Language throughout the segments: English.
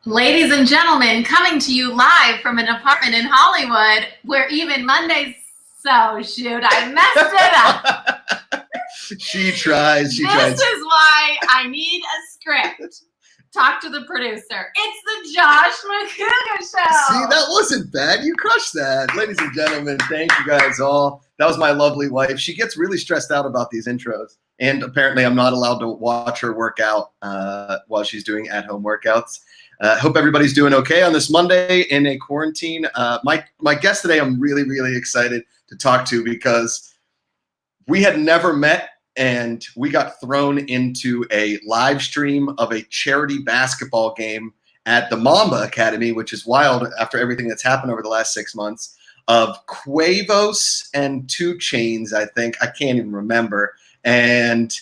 Ladies and gentlemen, coming to you live from an apartment in Hollywood where even Mondays, so shoot, I messed it up. She tries. This is why I need a script. Talk to the producer. It's the Josh Macuga Show. See, that wasn't bad. You crushed that. Ladies and gentlemen, thank you guys all. That was my lovely wife. She gets really stressed out about these intros. And apparently I'm not allowed to watch her work out while she's doing at-home workouts. Hope everybody's doing okay on this Monday in a quarantine. My guest today I'm really, really excited to talk to because we had never met and we got thrown into a live stream of a charity basketball game at the Mamba Academy, which is wild after everything that's happened over the last 6 months, of Quavos and 2 Chainz, I think. I can't even remember. And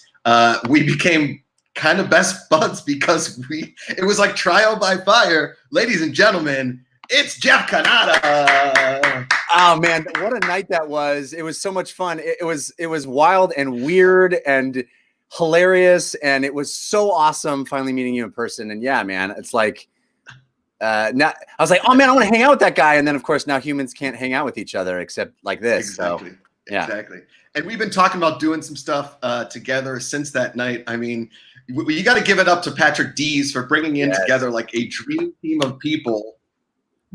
we became kind of best buds because it was like trial by fire. Ladies and gentlemen, it's Jeff Cannata. Oh man, what a night that was. It was so much fun. It was wild and weird and hilarious, and it was so awesome finally meeting you in person. And yeah, man, it's like now I was like, oh man, I want to hang out with that guy. And then of course now humans can't hang out with each other except like this. Exactly. So, yeah. Exactly. And we've been talking about doing some stuff together since that night. I mean, you got to give it up to Patrick Dees for bringing in together like a dream team of people.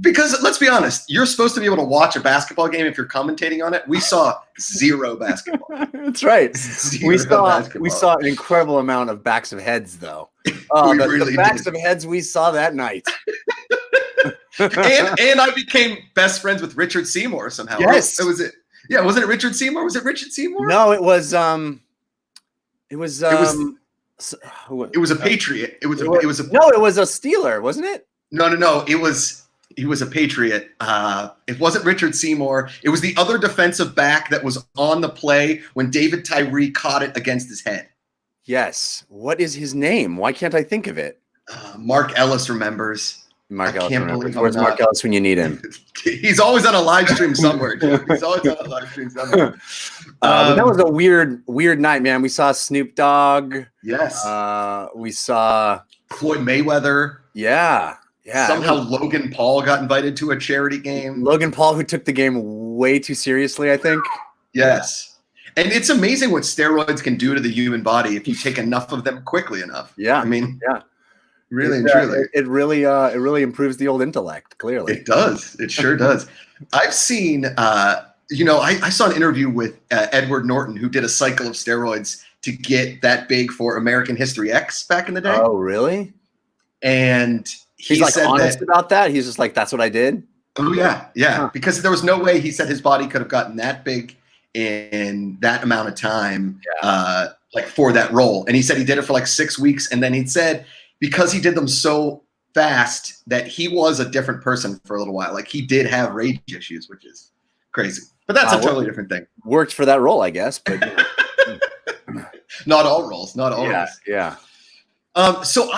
Because let's be honest, you're supposed to be able to watch a basketball game if you're commentating on it. We saw 0 basketball. That's right. We saw an incredible amount of backs of heads, though. The backs of heads we saw that night. and I became best friends with Richard Seymour somehow. Yes, it was it. Yeah, wasn't it Richard Seymour? Was it Richard Seymour? No, it was a Patriot. It was a Steeler, wasn't it? No. He was a Patriot. It wasn't Richard Seymour. It was the other defensive back that was on the play when David Tyree caught it against his head. Yes. What is his name? Why can't I think of it? Mark Ellis remembers. Where's Mark Ellis when you need him? He's always on a live stream somewhere. He's always on a live stream somewhere. That was a weird night, man. We saw Snoop Dogg. Yes. We saw Floyd Mayweather. Yeah. Somehow Logan Paul got invited to a charity game. Logan Paul, who took the game way too seriously, I think. Yes. And it's amazing what steroids can do to the human body if you take enough of them quickly enough. Yeah. I mean, yeah. Really and truly. It really improves the old intellect, clearly. It does. It sure does. I've seen, I saw an interview with Edward Norton, who did a cycle of steroids to get that big for American History X back in the day. Oh, really? And he's like honest about that? He's just like, that's what I did? Oh, yeah. Yeah. Huh. Because there was no way he said his body could have gotten that big in that amount of time, like for that role. And he said he did it for like 6 weeks. And then he said, because he did them so fast that he was a different person for a little while. Like he did have rage issues, which is crazy. But that's a totally different thing. Worked for that role, I guess. But not all roles. Not all roles. Yeah. So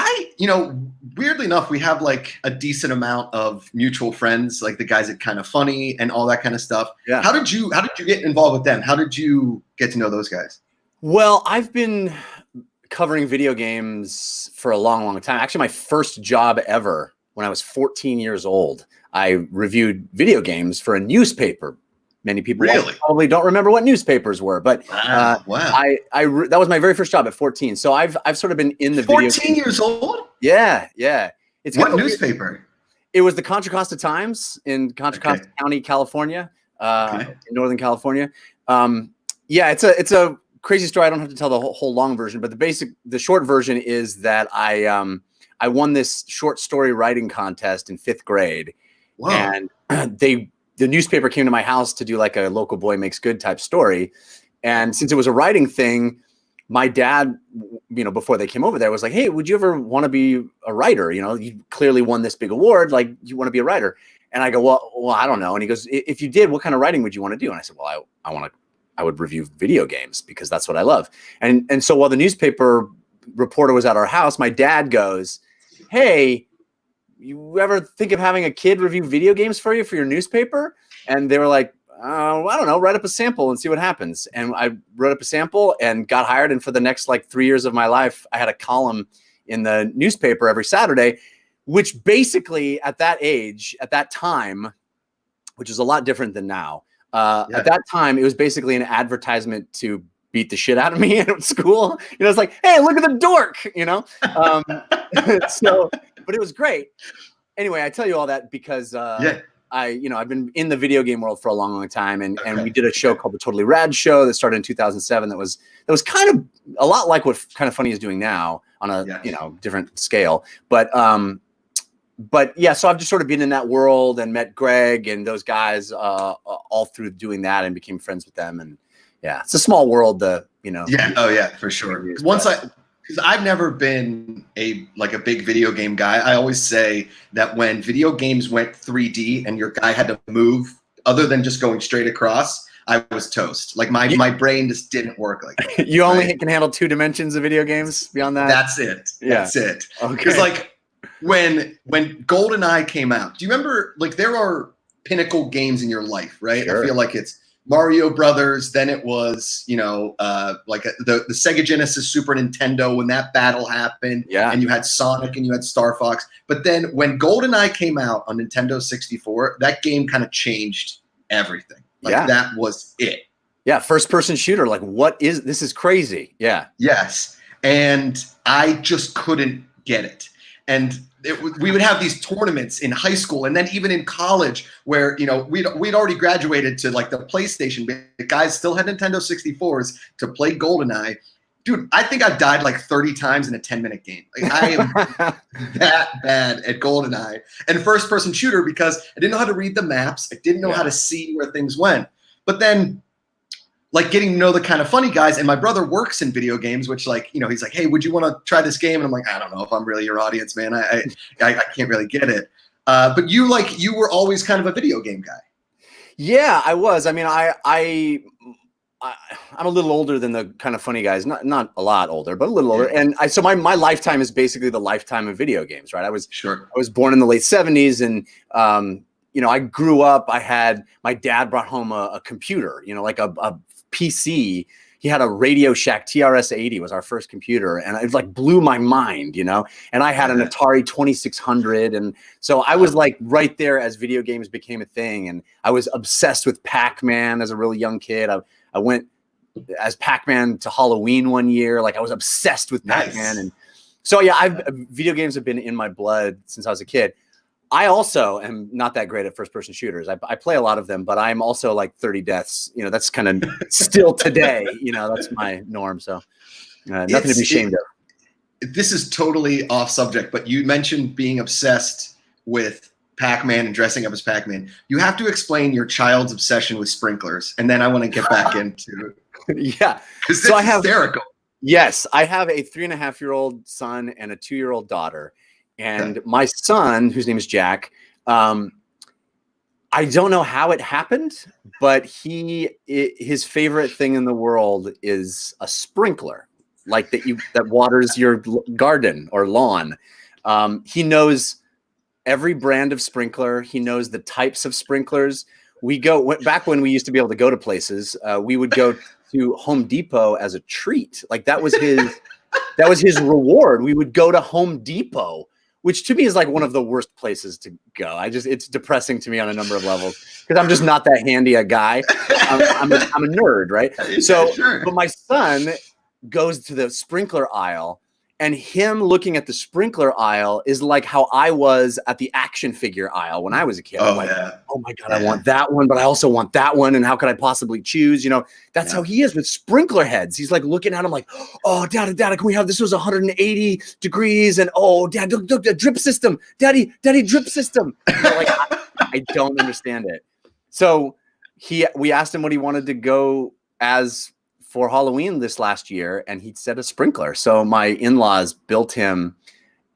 weirdly enough, we have like a decent amount of mutual friends, like the guys at Kind of Funny and all that kind of stuff. Yeah. How did you get involved with them? How did you get to know those guys? Well, I've been covering video games for a long time. Actually, my first job ever when I was 14 years old, I reviewed video games for a newspaper. Many people probably don't remember what newspapers were, but wow. That was my very first job at 14. So I've sort of been in the 14 years old? Yeah. It's what newspaper? It was the Contra Costa Times in Contra Costa County, California, in Northern California. It's a crazy story. I don't have to tell the whole long version, but the short version is that I won this short story writing contest in 5th grade. Wow. And the newspaper came to my house to do like a local boy makes good type story. And since it was a writing thing, my dad, before they came over there was like, hey, would you ever want to be a writer? You clearly won this big award. Like, you want to be a writer? And I go, well, I don't know. And he goes, if you did, what kind of writing would you want to do? And I said, well, I would review video games because that's what I love. And so while the newspaper reporter was at our house, my dad goes, hey, you ever think of having a kid review video games for you for your newspaper? And they were like, I don't know, write up a sample and see what happens. And I wrote up a sample and got hired. And for the next 3 years of my life, I had a column in the newspaper every Saturday which basically at that age, at that time, which is a lot different than now. At that time, it was basically an advertisement to beat the shit out of me at school. It's like, hey, look at the dork, So, but it was great. Anyway, I tell you all that because I've been in the video game world for a long, long time, and we did a show called the Totally Rad Show that started in 2007. That was kind of a lot like what Kind of Funny is doing now on a different scale. But yeah, so I've just sort of been in that world and met Greg and those guys all through doing that, and became friends with them. And yeah, it's a small world. Yeah. Oh yeah, for sure. Because I've never been a big video game guy. I always say that when video games went 3D and your guy had to move other than just going straight across, I was toast. Like my brain just didn't work like that. You only can handle 2 dimensions of video games. Beyond that, that's it. Yeah. That's it. Because when GoldenEye came out, do you remember? There are pinnacle games in your life, right? Sure. I feel like it's Mario Brothers, then it was, the Sega Genesis Super Nintendo when that battle happened. Yeah. And you had Sonic and you had Star Fox. But then when GoldenEye came out on Nintendo 64, that game kind of changed everything. That was it. Yeah, first-person shooter. This is crazy. Yeah. Yes. And I just couldn't get it. And we would have these tournaments in high school and then even in college where, we'd already graduated to the PlayStation, but the guys still had Nintendo 64s to play GoldenEye. Dude, I think I've died 30 times in a 10-minute game. I am that bad at GoldenEye and first-person shooter because I didn't know how to read the maps. I didn't know how to see where things went. But then getting to know the Kind of Funny guys, and my brother works in video games, which he's like, hey, would you want to try this game? And I'm like, I don't know if I'm really your audience, man. I can't really get it. But you were always kind of a video game guy. Yeah, I was. I mean, I'm a little older than the Kind of Funny guys, not a lot older, but a little older. And so my lifetime is basically the lifetime of video games, right? I was born in the late 70s, and I grew up. My dad brought home a computer, a PC. He had a Radio Shack TRS-80 was our first computer, and it blew my mind, and I had an Atari 2600, and so I was right there as video games became a thing, and I was obsessed with Pac-Man as a really young kid. I went as Pac-Man to Halloween one year. I was obsessed with Pac-Man. And so video games have been in my blood since I was a kid. I also am not that great at first-person shooters. I play a lot of them, but I'm also 30 deaths. That's kind of still today. That's my norm. So nothing to be ashamed of. This is totally off subject, but you mentioned being obsessed with Pac-Man and dressing up as Pac-Man. You have to explain your child's obsession with sprinklers, and then I want to get back into yeah. Because this is hysterical. Yes, I have a 3.5-year-old son and a 2-year-old daughter. And my son, whose name is Jack, I don't know how it happened, but his favorite thing in the world is a sprinkler, that waters your garden or lawn. He knows every brand of sprinkler. He knows the types of sprinklers. Back when we used to be able to go to places, we would go to Home Depot as a treat. That was his reward. We would go to Home Depot, which to me is one of the worst places to go. It's depressing to me on a number of levels because I'm just not that handy a guy. I'm a nerd, right? So, but my son goes to the sprinkler aisle, and him looking at the sprinkler aisle is like how I was at the action figure aisle when I was a kid. Oh my God, I want that one, but I also want that one. And how could I possibly choose? That's how he is with sprinkler heads. He's looking at them oh, Dad, can we have, this was 180 degrees. And oh, Dad, look, the drip system. Daddy, drip system. I don't understand it. So we asked him what he wanted to go as for Halloween this last year, and he said a sprinkler. So my in-laws built him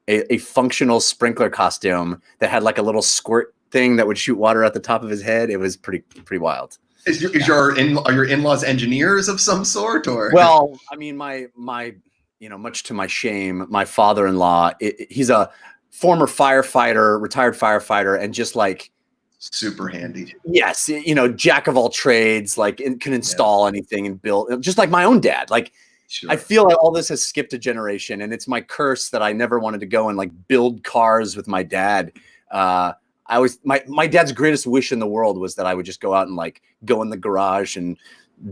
a functional sprinkler costume that had a little squirt thing that would shoot water at the top of his head. It was pretty wild. Are your in-laws engineers of some sort, or? Well, I mean, my much to my shame, my father-in-law, he's a former firefighter, retired firefighter, and just super handy. Yes, jack of all trades, can install anything and build, just like my own dad. Sure. I feel like all this has skipped a generation, and it's my curse that I never wanted to go and like build cars with my dad. I always my dad's greatest wish in the world was that I would just go out and like go in the garage and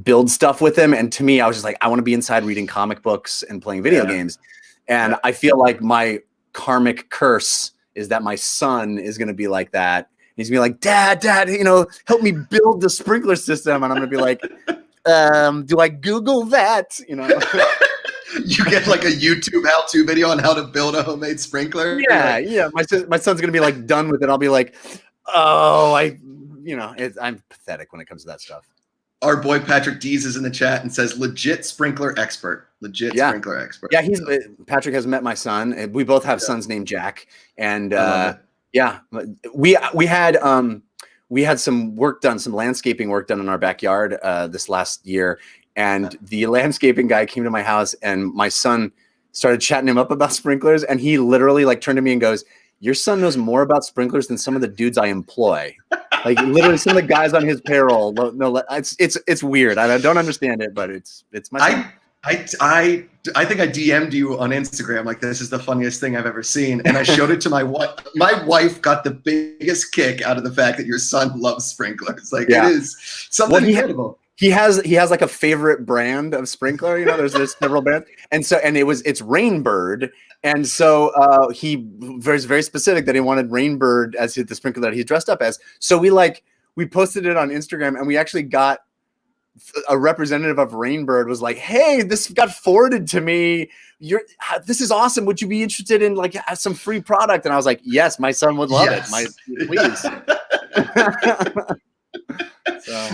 build stuff with him. And to me, I was just like, I want to be inside reading comic books and playing video games. And I feel like my karmic curse is that my son is going to be like that. He's gonna be like, Dad, you know, help me build the sprinkler system. And I'm gonna be like, do I Google that? You know, you get like a YouTube how-to video on how to build a homemade sprinkler. Yeah. My son's gonna be like done with it. I'll be like, oh, I'm pathetic when it comes to that stuff. Our boy Patrick Dees is in the chat and says, legit sprinkler expert. Sprinkler expert. Yeah, Patrick has met my son. We both have sons named Jack. And we had some work done, some landscaping work done in our backyard this last year. And the landscaping guy came to my house, and my son started chatting him up about sprinklers. And he literally like turned to me and goes, your son knows more about sprinklers than some of the dudes I employ. Like literally some of the guys on his payroll. No, it's weird. I don't understand it, but it's my son. I think I DM'd you on Instagram like, this is the funniest thing I've ever seen, and I showed it to my wife. My wife got the biggest kick out of the fact that your son loves sprinklers. Like it is something incredible. He has like a favorite brand of sprinkler. You know, there's several brands, and it's Rainbird, and so he was very specific that he wanted Rainbird as the sprinkler that he dressed up as. So we posted it on Instagram, and we actually got a representative of Rainbird was like, hey, this got forwarded to me. This is awesome. Would you be interested in like some free product? And I was like, yes, my son would love it. Please.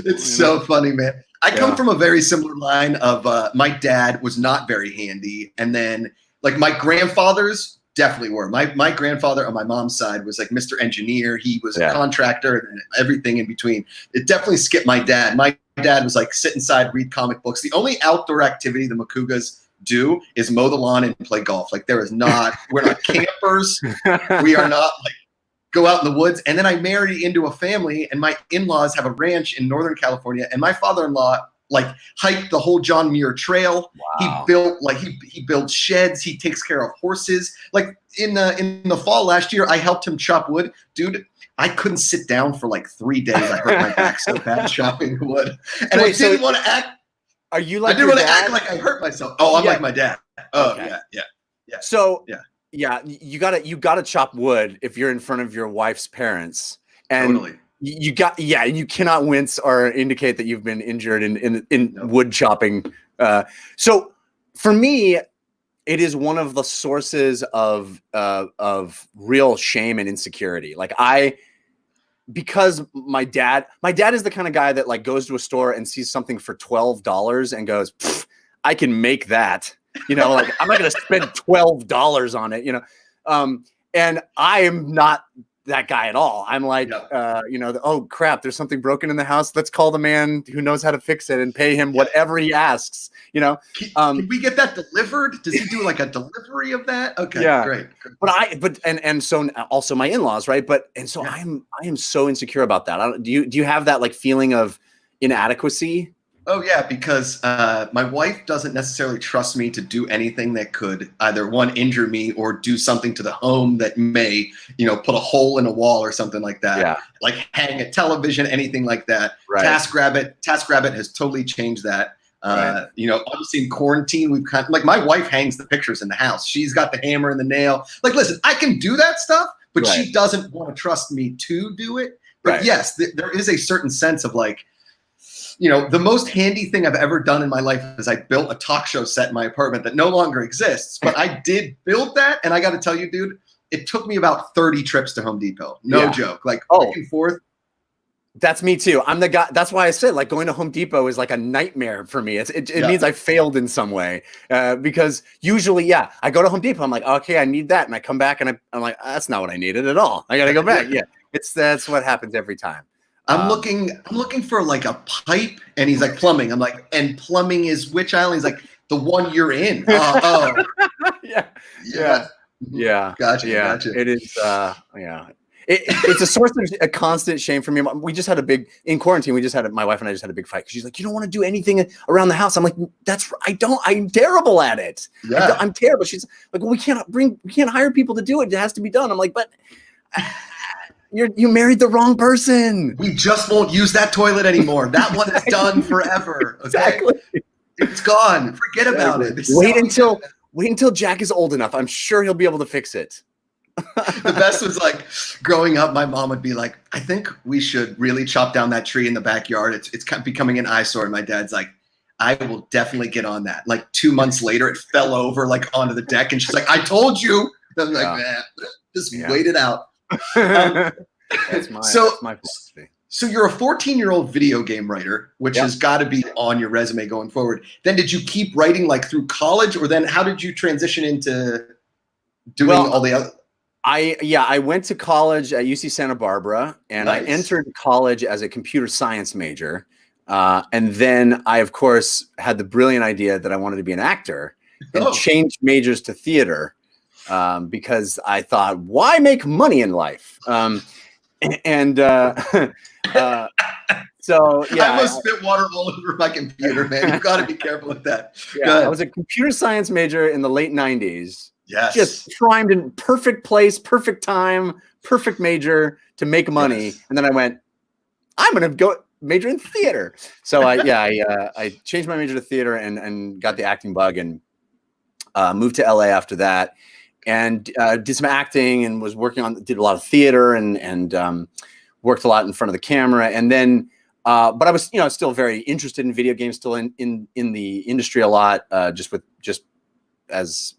It's so funny, man. I come from a very similar line of my dad was not very handy. And then like my grandfathers definitely were. My grandfather on my mom's side was like Mr. Engineer. He was a contractor and everything in between. It definitely skipped my dad. My dad was like sit inside, read comic books. The only outdoor activity the Macugas do is mow the lawn and play golf. Like we're not campers. We are not like go out in the woods. And then I married into a family, and my in-laws have a ranch in Northern California, and my father-in-law like hiked the whole John Muir Trail. Wow. He built like he builds sheds. He takes care of horses. Like in the fall last year, I helped him chop wood. Dude, I couldn't sit down for like 3 days. I hurt my back so bad chopping wood, and I didn't want to act. Are you like? I didn't want to act like I hurt myself. Oh, I'm like my dad. Oh, okay. Yeah. So you gotta chop wood if you're in front of your wife's parents, and totally. You cannot wince or indicate that you've been injured in wood chopping. So for me, it is one of the sources of real shame and insecurity. Like because my dad is the kind of guy that like goes to a store and sees something for $12 and goes, I can make that, you know, like I'm not going to spend $12 on it, you know? And I am not that guy at all. I'm like, oh crap, there's something broken in the house. Let's call the man who knows how to fix it and pay him whatever he asks, you know? Can we get that delivered? Does he do like a delivery of that? Okay, great. But so also my in-laws, right? So I am so insecure about that. Do you have that like feeling of inadequacy? Oh yeah, because my wife doesn't necessarily trust me to do anything that could either one injure me or do something to the home that may, put a hole in a wall or something like that. Yeah. Like hang a television, anything like that. Right. TaskRabbit has totally changed that. Obviously in quarantine, we've kind of like my wife hangs the pictures in the house. She's got the hammer and the nail. Like, listen, I can do that stuff, but she doesn't want to trust me to do it. But yes, there is a certain sense of like, the most handy thing I've ever done in my life is I built a talk show set in my apartment that no longer exists, but I did build that. And I got to tell you, dude, it took me about 30 trips to Home Depot. No joke. Like back and forth. That's me too. I'm the guy. That's why I said like going to Home Depot is like a nightmare for me. It means I failed in some way because usually, I go to Home Depot. I'm like, okay, I need that. And I come back and I'm like, that's not what I needed at all. I got to go back. That's what happens every time. I'm looking for like a pipe, and he's like plumbing. I'm like, and plumbing is which island? He's like, the one you're in. Yeah. Gotcha. Gotcha. It is. It's a source of a constant shame for me. We just had in quarantine. My wife and I just had a big fight because she's like, you don't want to do anything around the house. I'm like, I'm terrible at it. Yeah. I'm terrible. She's like, well, we can't hire people to do it. It has to be done. I'm like, but you married the wrong person. We just won't use that toilet anymore. That one is done forever. Okay? Exactly. It's gone. Forget about it. Wait until Jack is old enough. I'm sure he'll be able to fix it. The best was like growing up, my mom would be like, I think we should really chop down that tree in the backyard. It's kind of becoming an eyesore. And my dad's like, I will definitely get on that. Like 2 months later, it fell over like onto the deck. And she's like, I told you. And I'm like, man, just wait it out. That's my philosophy. So you're a 14-year-old video game writer, which has got to be on your resume going forward. Then did you keep writing like through college, or then how did you transition into doing all the other? I went to college at UC Santa Barbara, and Nice. I entered college as a computer science major. And then I, of course, had the brilliant idea that I wanted to be an actor and changed majors to theater because I thought, why make money in life? So yeah, I almost spit water all over my computer, man. You've got to be careful with that. Yeah, I was a computer science major in the late 90s. Yes. Just primed in perfect place, perfect time, perfect major to make money. Yes. And then I went, I'm going to go major in theater. So I changed my major to theater and got the acting bug and moved to LA after that and did some acting and did a lot of theater and worked a lot in front of the camera. And then, but I was, still very interested in video games, still in the industry a lot, as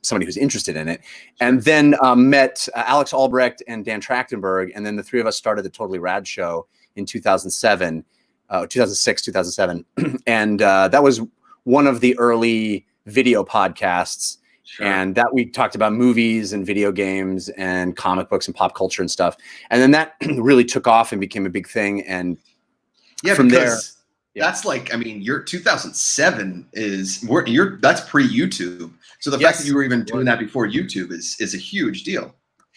somebody who's interested in it. And then met Alex Albrecht and Dan Trachtenberg. And then the three of us started the Totally Rad Show in 2006, 2007. And that was one of the early video podcasts. Sure. And that we talked about movies and video games and comic books and pop culture and stuff. And then that really took off and became a big thing. And from there, that's like, your 2007 that's pre-YouTube. So the fact that you were even doing that before YouTube is a huge deal.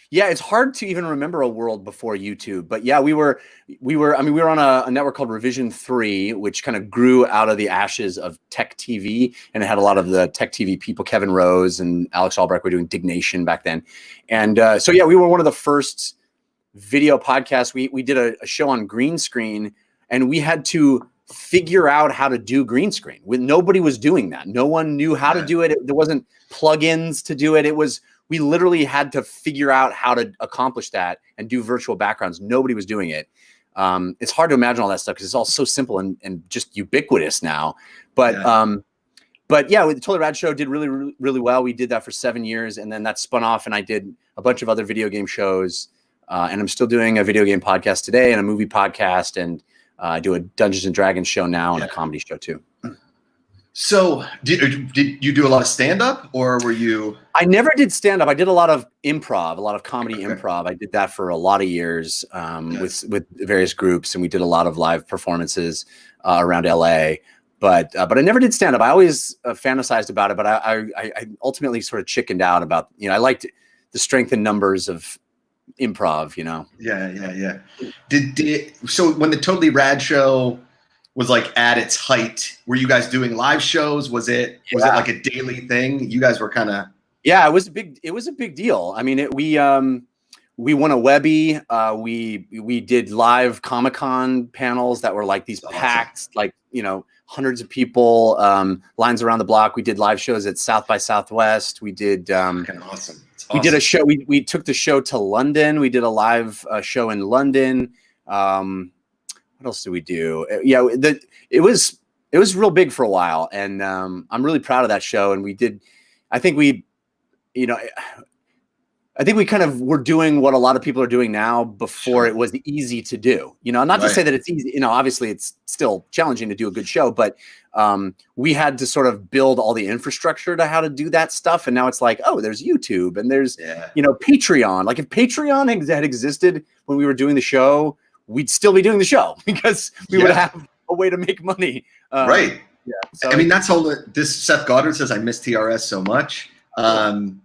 Yeah, it's hard to even remember a world before YouTube, but yeah, we were on a network called Revision 3, which kind of grew out of the ashes of Tech TV, and it had a lot of the Tech TV people. Kevin Rose and Alex Albrecht were doing Dignation back then, and so yeah, we were one of the first video podcasts. We did a show on green screen, and we had to figure out how to do green screen. Nobody was doing that. No one knew how to do it. There wasn't plugins to do it. We literally had to figure out how to accomplish that and do virtual backgrounds. Nobody was doing it. It's hard to imagine all that stuff because it's all so simple and just ubiquitous now. But yeah, the Totally Rad Show did really, really, really well. We did that for 7 years, and then that spun off, and I did a bunch of other video game shows. And I'm still doing a video game podcast today and a movie podcast, and I do a Dungeons and Dragons show now and a comedy show too. So did you do a lot of stand-up, or were you? I never did stand-up. I did a lot of improv, a lot of comedy improv. I did that for a lot of years with various groups, and we did a lot of live performances around LA. But I never did stand-up. I always fantasized about it, but I ultimately sort of chickened out about, I liked the strength in numbers of improv, Yeah. So when the Totally Rad Show was like at its height, were you guys doing live shows? Was it like a daily thing? You guys were kind of. Yeah, it was a big deal. I mean, we won a Webby. We did live Comic-Con panels that were like these packed, like, hundreds of people, lines around the block. We did live shows at South by Southwest. We did awesome. We did a show. We took the show to London. We did a live show in London. What else did we do? Yeah, it was real big for a while, and I'm really proud of that show. And we did, I think we kind of were doing what a lot of people are doing now before it was easy to do. Not to say that it's easy. Obviously it's still challenging to do a good show, but we had to sort of build all the infrastructure to how to do that stuff. And now it's like, oh, there's YouTube and there's Patreon. Like if Patreon had existed when we were doing the show, we'd still be doing the show because we would have a way to make money. Right. Yeah. So, that's all. This Seth Goddard says, I miss TRS so much. So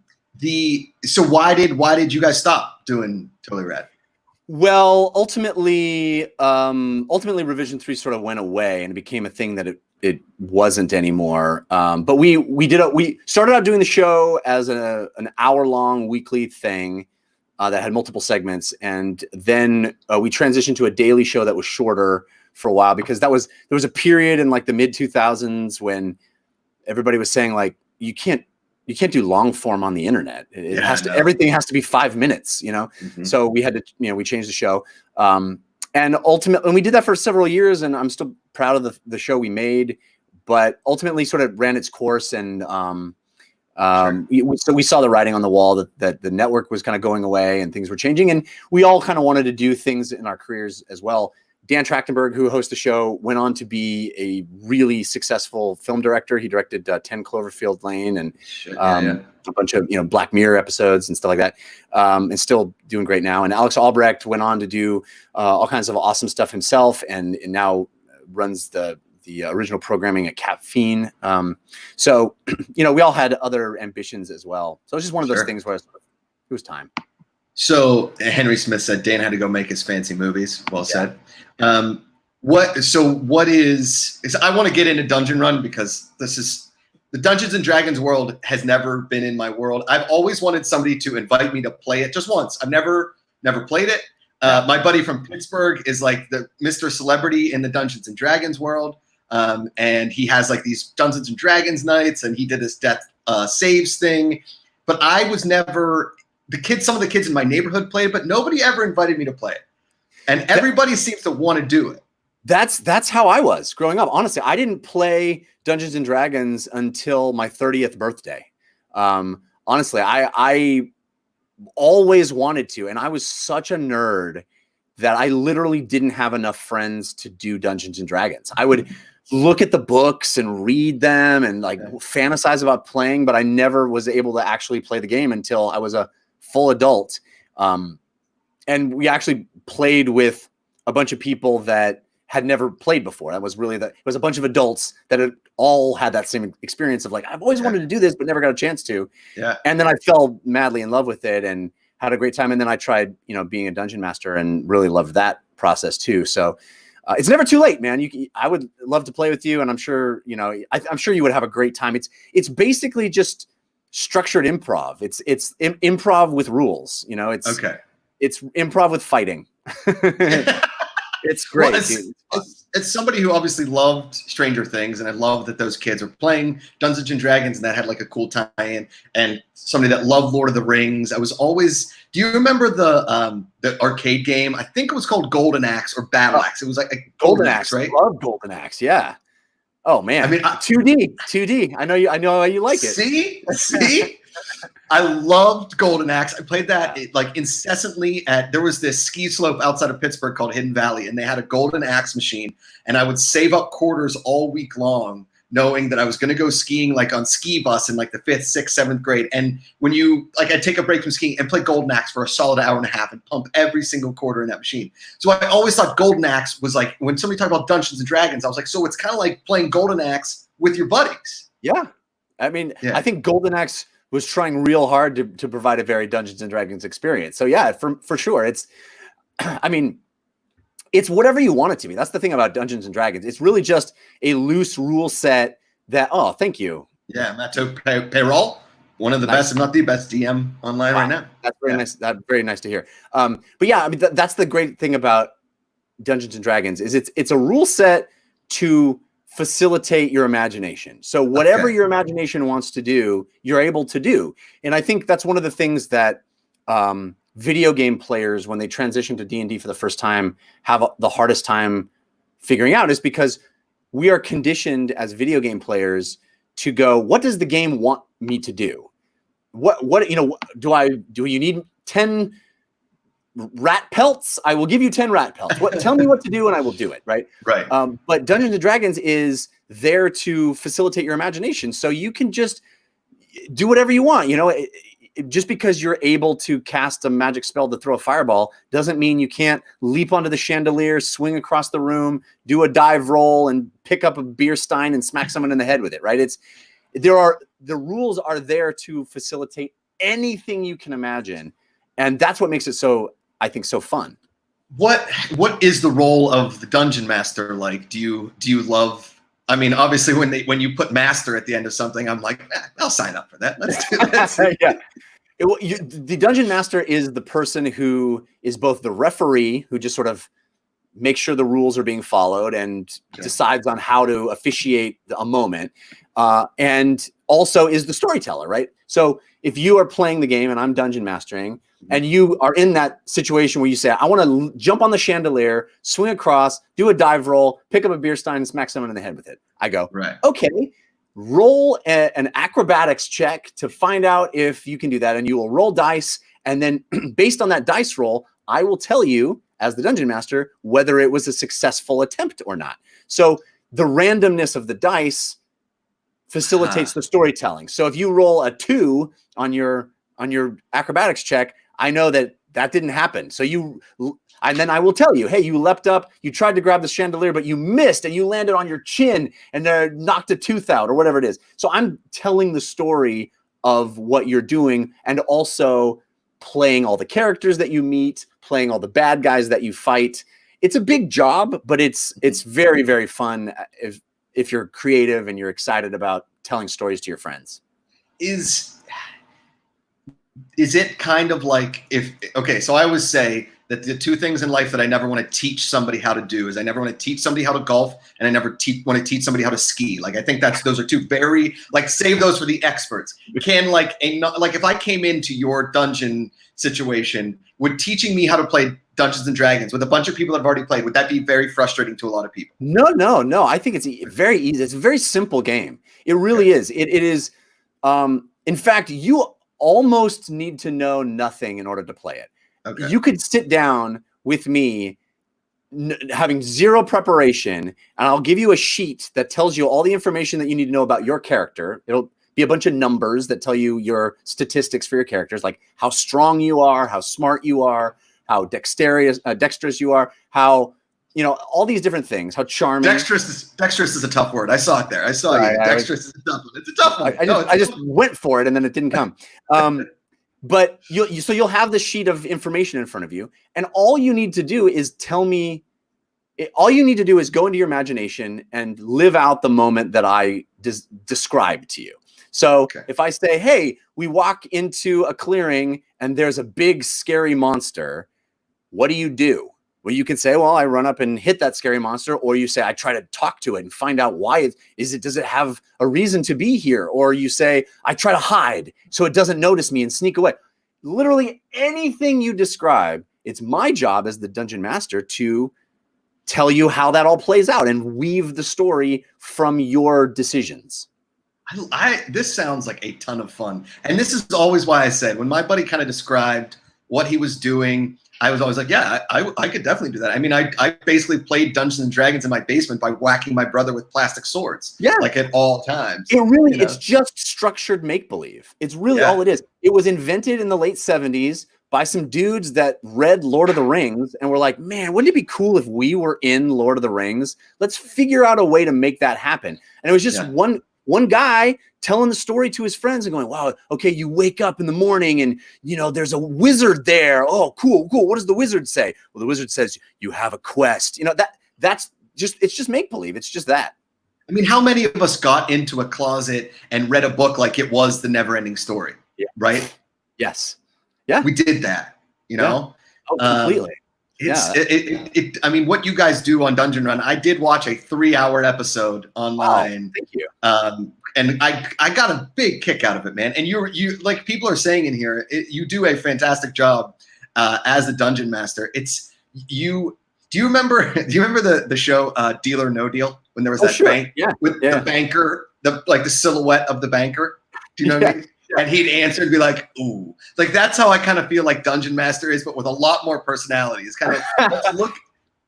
why did you guys stop doing Totally Rad? Well, ultimately, Revision 3 sort of went away and it became a thing that it wasn't anymore. But we started out doing the show as an hour-long weekly thing that had multiple segments, and then we transitioned to a daily show that was shorter for a while because there was a period in like the mid 2000s when everybody was saying like you can't do long form on the internet. Everything has to be 5 minutes, you know? Mm-hmm. So we had to, we changed the show. And ultimately, we did that for several years and I'm still proud of the show we made, but ultimately sort of ran its course. And so we saw the writing on the wall that the network was kind of going away and things were changing. And we all kind of wanted to do things in our careers as well. Dan Trachtenberg, who hosts the show, went on to be a really successful film director. He directed 10 Cloverfield Lane and a bunch of Black Mirror episodes and stuff like that, and still doing great now. And Alex Albrecht went on to do all kinds of awesome stuff himself, and now runs the original programming at Caffeine. So we all had other ambitions as well. So it's just one of those things where it was time. So Henry Smith said Dan had to go make his fancy movies. Well said. What is I want to get into Dungeon Run because the Dungeons and Dragons world has never been in my world. I've always wanted somebody to invite me to play it just once. I've never played it. My buddy from Pittsburgh is like the Mr. Celebrity in the Dungeons and Dragons world. And he has like these Dungeons and Dragons nights and he did this death saves thing. But I was never some of the kids in my neighborhood played, but nobody ever invited me to play it. And everybody seems to want to do it. That's how I was growing up. Honestly, I didn't play Dungeons and Dragons until my 30th birthday. Honestly, I always wanted to, and I was such a nerd that I literally didn't have enough friends to do Dungeons and Dragons. I would look at the books and read them and like fantasize about playing, but I never was able to actually play the game until I was a full adult. And we actually played with a bunch of people that had never played before. That was really it was a bunch of adults that had all had that same experience of like, I've always wanted to do this, but never got a chance to. Yeah. And then I fell madly in love with it and had a great time. And then I tried, being a dungeon master and really loved that process too. So it's never too late, man. I would love to play with you. And I'm sure, I'm sure you would have a great time. It's basically just structured improv. It's improv with rules, it's improv with fighting. It's great. Well, it's somebody who obviously loved Stranger Things, and I love that those kids are playing Dungeons and Dragons, and that had like a cool tie-in. And somebody that loved Lord of the Rings. I was always. Do you remember the arcade game? I think it was called Golden Axe or Battle Axe. It was like a Golden Axe, right? I love Golden Axe. Yeah. Oh man. I mean, 2D. I know how you like it. See. I loved Golden Axe. I played that like incessantly there was this ski slope outside of Pittsburgh called Hidden Valley, and they had a Golden Axe machine, and I would save up quarters all week long knowing that I was going to go skiing like on ski bus in like the 5th, 6th, 7th grade. And when I'd take a break from skiing and play Golden Axe for a solid hour and a half and pump every single quarter in that machine. So I always thought Golden Axe was like, when somebody talked about Dungeons and Dragons, I was like, so it's kind of like playing Golden Axe with your buddies. Yeah. I mean, I think Golden Axe was trying real hard to provide a very Dungeons and Dragons experience. So yeah, for sure. It's whatever you want it to be. That's the thing about Dungeons and Dragons. It's really just a loose rule set that, thank you. Yeah, Matto Payroll, one of the best, if not the best DM online right now. That's very nice. That's very nice to hear. But yeah, I mean, that's the great thing about Dungeons and Dragons is it's a rule set to facilitate your imagination. So whatever your imagination wants to do, you're able to do. And I think that's one of the things that video game players, when they transition to D&D for the first time, have the hardest time figuring out, is because we are conditioned as video game players to go, what does the game want me to do? What do you need 10 rat pelts? I will give you 10 rat pelts. Tell me what to do and I will do it. Right. But Dungeons and Dragons is there to facilitate your imagination. So you can just do whatever you want. Just because you're able to cast a magic spell to throw a fireball doesn't mean you can't leap onto the chandelier, swing across the room, do a dive roll and pick up a beer stein and smack someone in the head with it. Right. The rules are there to facilitate anything you can imagine. And that's what makes it so, I think, so fun. What is the role of the dungeon master like? Do you love? I mean, obviously, when you put master at the end of something, I'm like, I'll sign up for that. Let's do that. Yeah. The dungeon master is the person who is both the referee, who just sort of makes sure the rules are being followed and decides on how to officiate a moment, and also is the storyteller, right? So if you are playing the game and I'm dungeon mastering, and you are in that situation where you say, I want to jump on the chandelier, swing across, do a dive roll, pick up a beer stein, and smack someone in the head with it. I go, okay, roll an acrobatics check to find out if you can do that. And you will roll dice. And then based on that dice roll, I will tell you, as the dungeon master, whether it was a successful attempt or not. So the randomness of the dice facilitates the storytelling. So if you roll a 2 on your acrobatics check, I know that didn't happen. So and then I will tell you, hey, you leapt up, you tried to grab the chandelier, but you missed and you landed on your chin and knocked a tooth out or whatever it is. So I'm telling the story of what you're doing and also playing all the characters that you meet, playing all the bad guys that you fight. It's a big job, but it's very, very fun if you're creative and you're excited about telling stories to your friends. Is it kind of like so I always say that the 2 things in life that I never want to teach somebody how to do is I never want to teach somebody how to golf, and I never want to teach somebody how to ski. Like, I think those are 2 very, like, save those for the experts. Like if I came into your dungeon situation, would teaching me how to play Dungeons and Dragons with a bunch of people that have already played, would that be very frustrating to a lot of people? No. I think it's very easy. It's a very simple game. It really is. It is. In fact, you almost need to know nothing in order to play it. Okay. You could sit down with me having zero preparation, and I'll give you a sheet that tells you all the information that you need to know about your character. It'll be a bunch of numbers that tell you your statistics for your characters, like how strong you are, how smart you are, how dexterous you are, how, all these different things, how charming. Dexterous is a tough word. I saw it there. I saw you. Dexterous is a tough one. It's a tough one. I just went for it and then it didn't come. But you'll have the sheet of information in front of you, and all you need to do is tell me. All you need to do is go into your imagination and live out the moment that I described to you. So if I say, hey, we walk into a clearing and there's a big scary monster, what do you do? Well, you can say, well, I run up and hit that scary monster, or you say, I try to talk to it and find out why does it have a reason to be here? Or you say, I try to hide so it doesn't notice me and sneak away. Literally anything you describe, it's my job as the dungeon master to tell you how that all plays out and weave the story from your decisions. This sounds like a ton of fun. And this is always why I said, when my buddy kind of described what he was doing, I was always like, yeah, I could definitely do that. I mean, I basically played Dungeons and Dragons in my basement by whacking my brother with plastic swords. Yeah. Like at all times. It really, it's just structured make-believe. It's really all it is. It was invented in the late 70s by some dudes that read Lord of the Rings and were like, man, wouldn't it be cool if we were in Lord of the Rings? Let's figure out a way to make that happen. And it was just one guy telling the story to his friends and going, wow, okay, you wake up in the morning and, there's a wizard there. Oh, cool. What does the wizard say? Well, the wizard says you have a quest. It's just make-believe. It's just that. I mean, how many of us got into a closet and read a book like it was the never-ending story, right? Yes. Yeah. We did that, Oh, completely. I mean, what you guys do on Dungeon Run, I did watch a 3-hour episode online. Oh, thank you. And I got a big kick out of it, man. And you like people are saying in here, you do a fantastic job as a dungeon master. Do you remember the show Deal or No Deal, when there was that bank with the banker, the silhouette of the banker? Do you know what I mean? And he'd answer and be like, ooh. Like, that's how I kind of feel like Dungeon Master is, but with a lot more personality. It's kind of, look,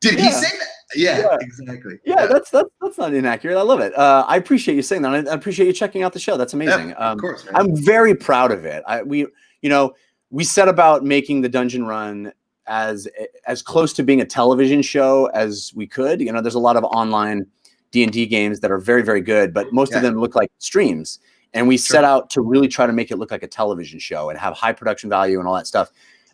did he say that? Yeah, exactly. Yeah, that's not inaccurate. I love it. I appreciate you saying that. I appreciate you checking out the show. That's amazing. Yeah, of course, man. I'm very proud of it. We set about making the Dungeon Run as close to being a television show as we could. There's a lot of online D&D games that are very, very good, but most of them look like streams. And we set out to really try to make it look like a television show and have high production value and all that stuff.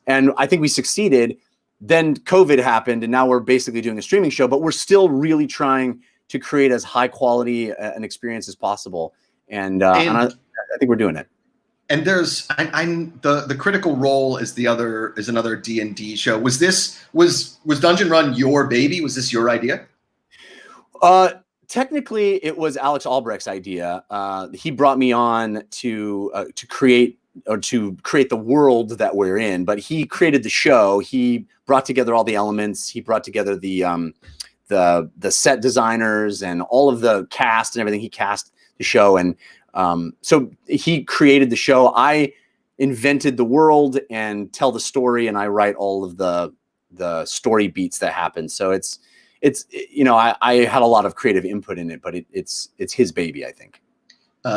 And I think we succeeded. Then COVID happened, and now we're basically doing a streaming show, but we're still really trying to create as high quality an experience as possible. And I think we're doing it. And there's the Critical Role is another D&D show. Was Dungeon Run your baby? Was this your idea? Technically, it was Alex Albrecht's idea. He brought me on to create the world that we're in, but he created the show. He brought together all the elements. He brought together the set designers and all of the cast and everything. He cast the show, and so he created the show. I invented the world and tell the story, and I write all of the story beats that happen. So it's I had a lot of creative input in it, but it's his baby, I think.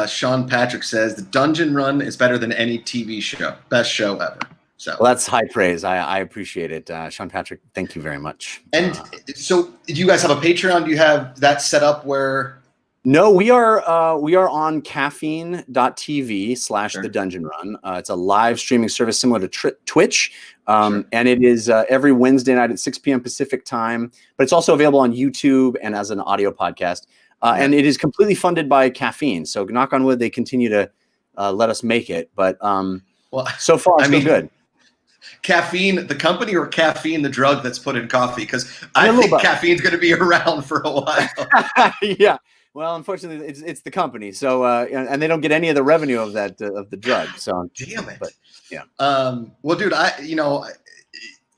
Sean Patrick says the Dungeon Run is better than any TV show. Best show ever. So well, that's high praise. I appreciate it. Sean Patrick, thank you very much. And so do you guys have a Patreon? Do you have that set up where? No, we are on caffeine.tv / The Dungeon Run. It's a live streaming service similar to Twitch. And it is every Wednesday night at 6 p.m. Pacific time, but it's also available on YouTube and as an audio podcast. And it is completely funded by Caffeine. So knock on wood, they continue to let us make it. But so far, so good. Caffeine, the company, or caffeine, the drug that's put in coffee? Because I think caffeine's going to be around for a while. Yeah. Well, unfortunately, it's the company. So and they don't get any of the revenue of that of the drug. So damn it. But, yeah. Well, dude,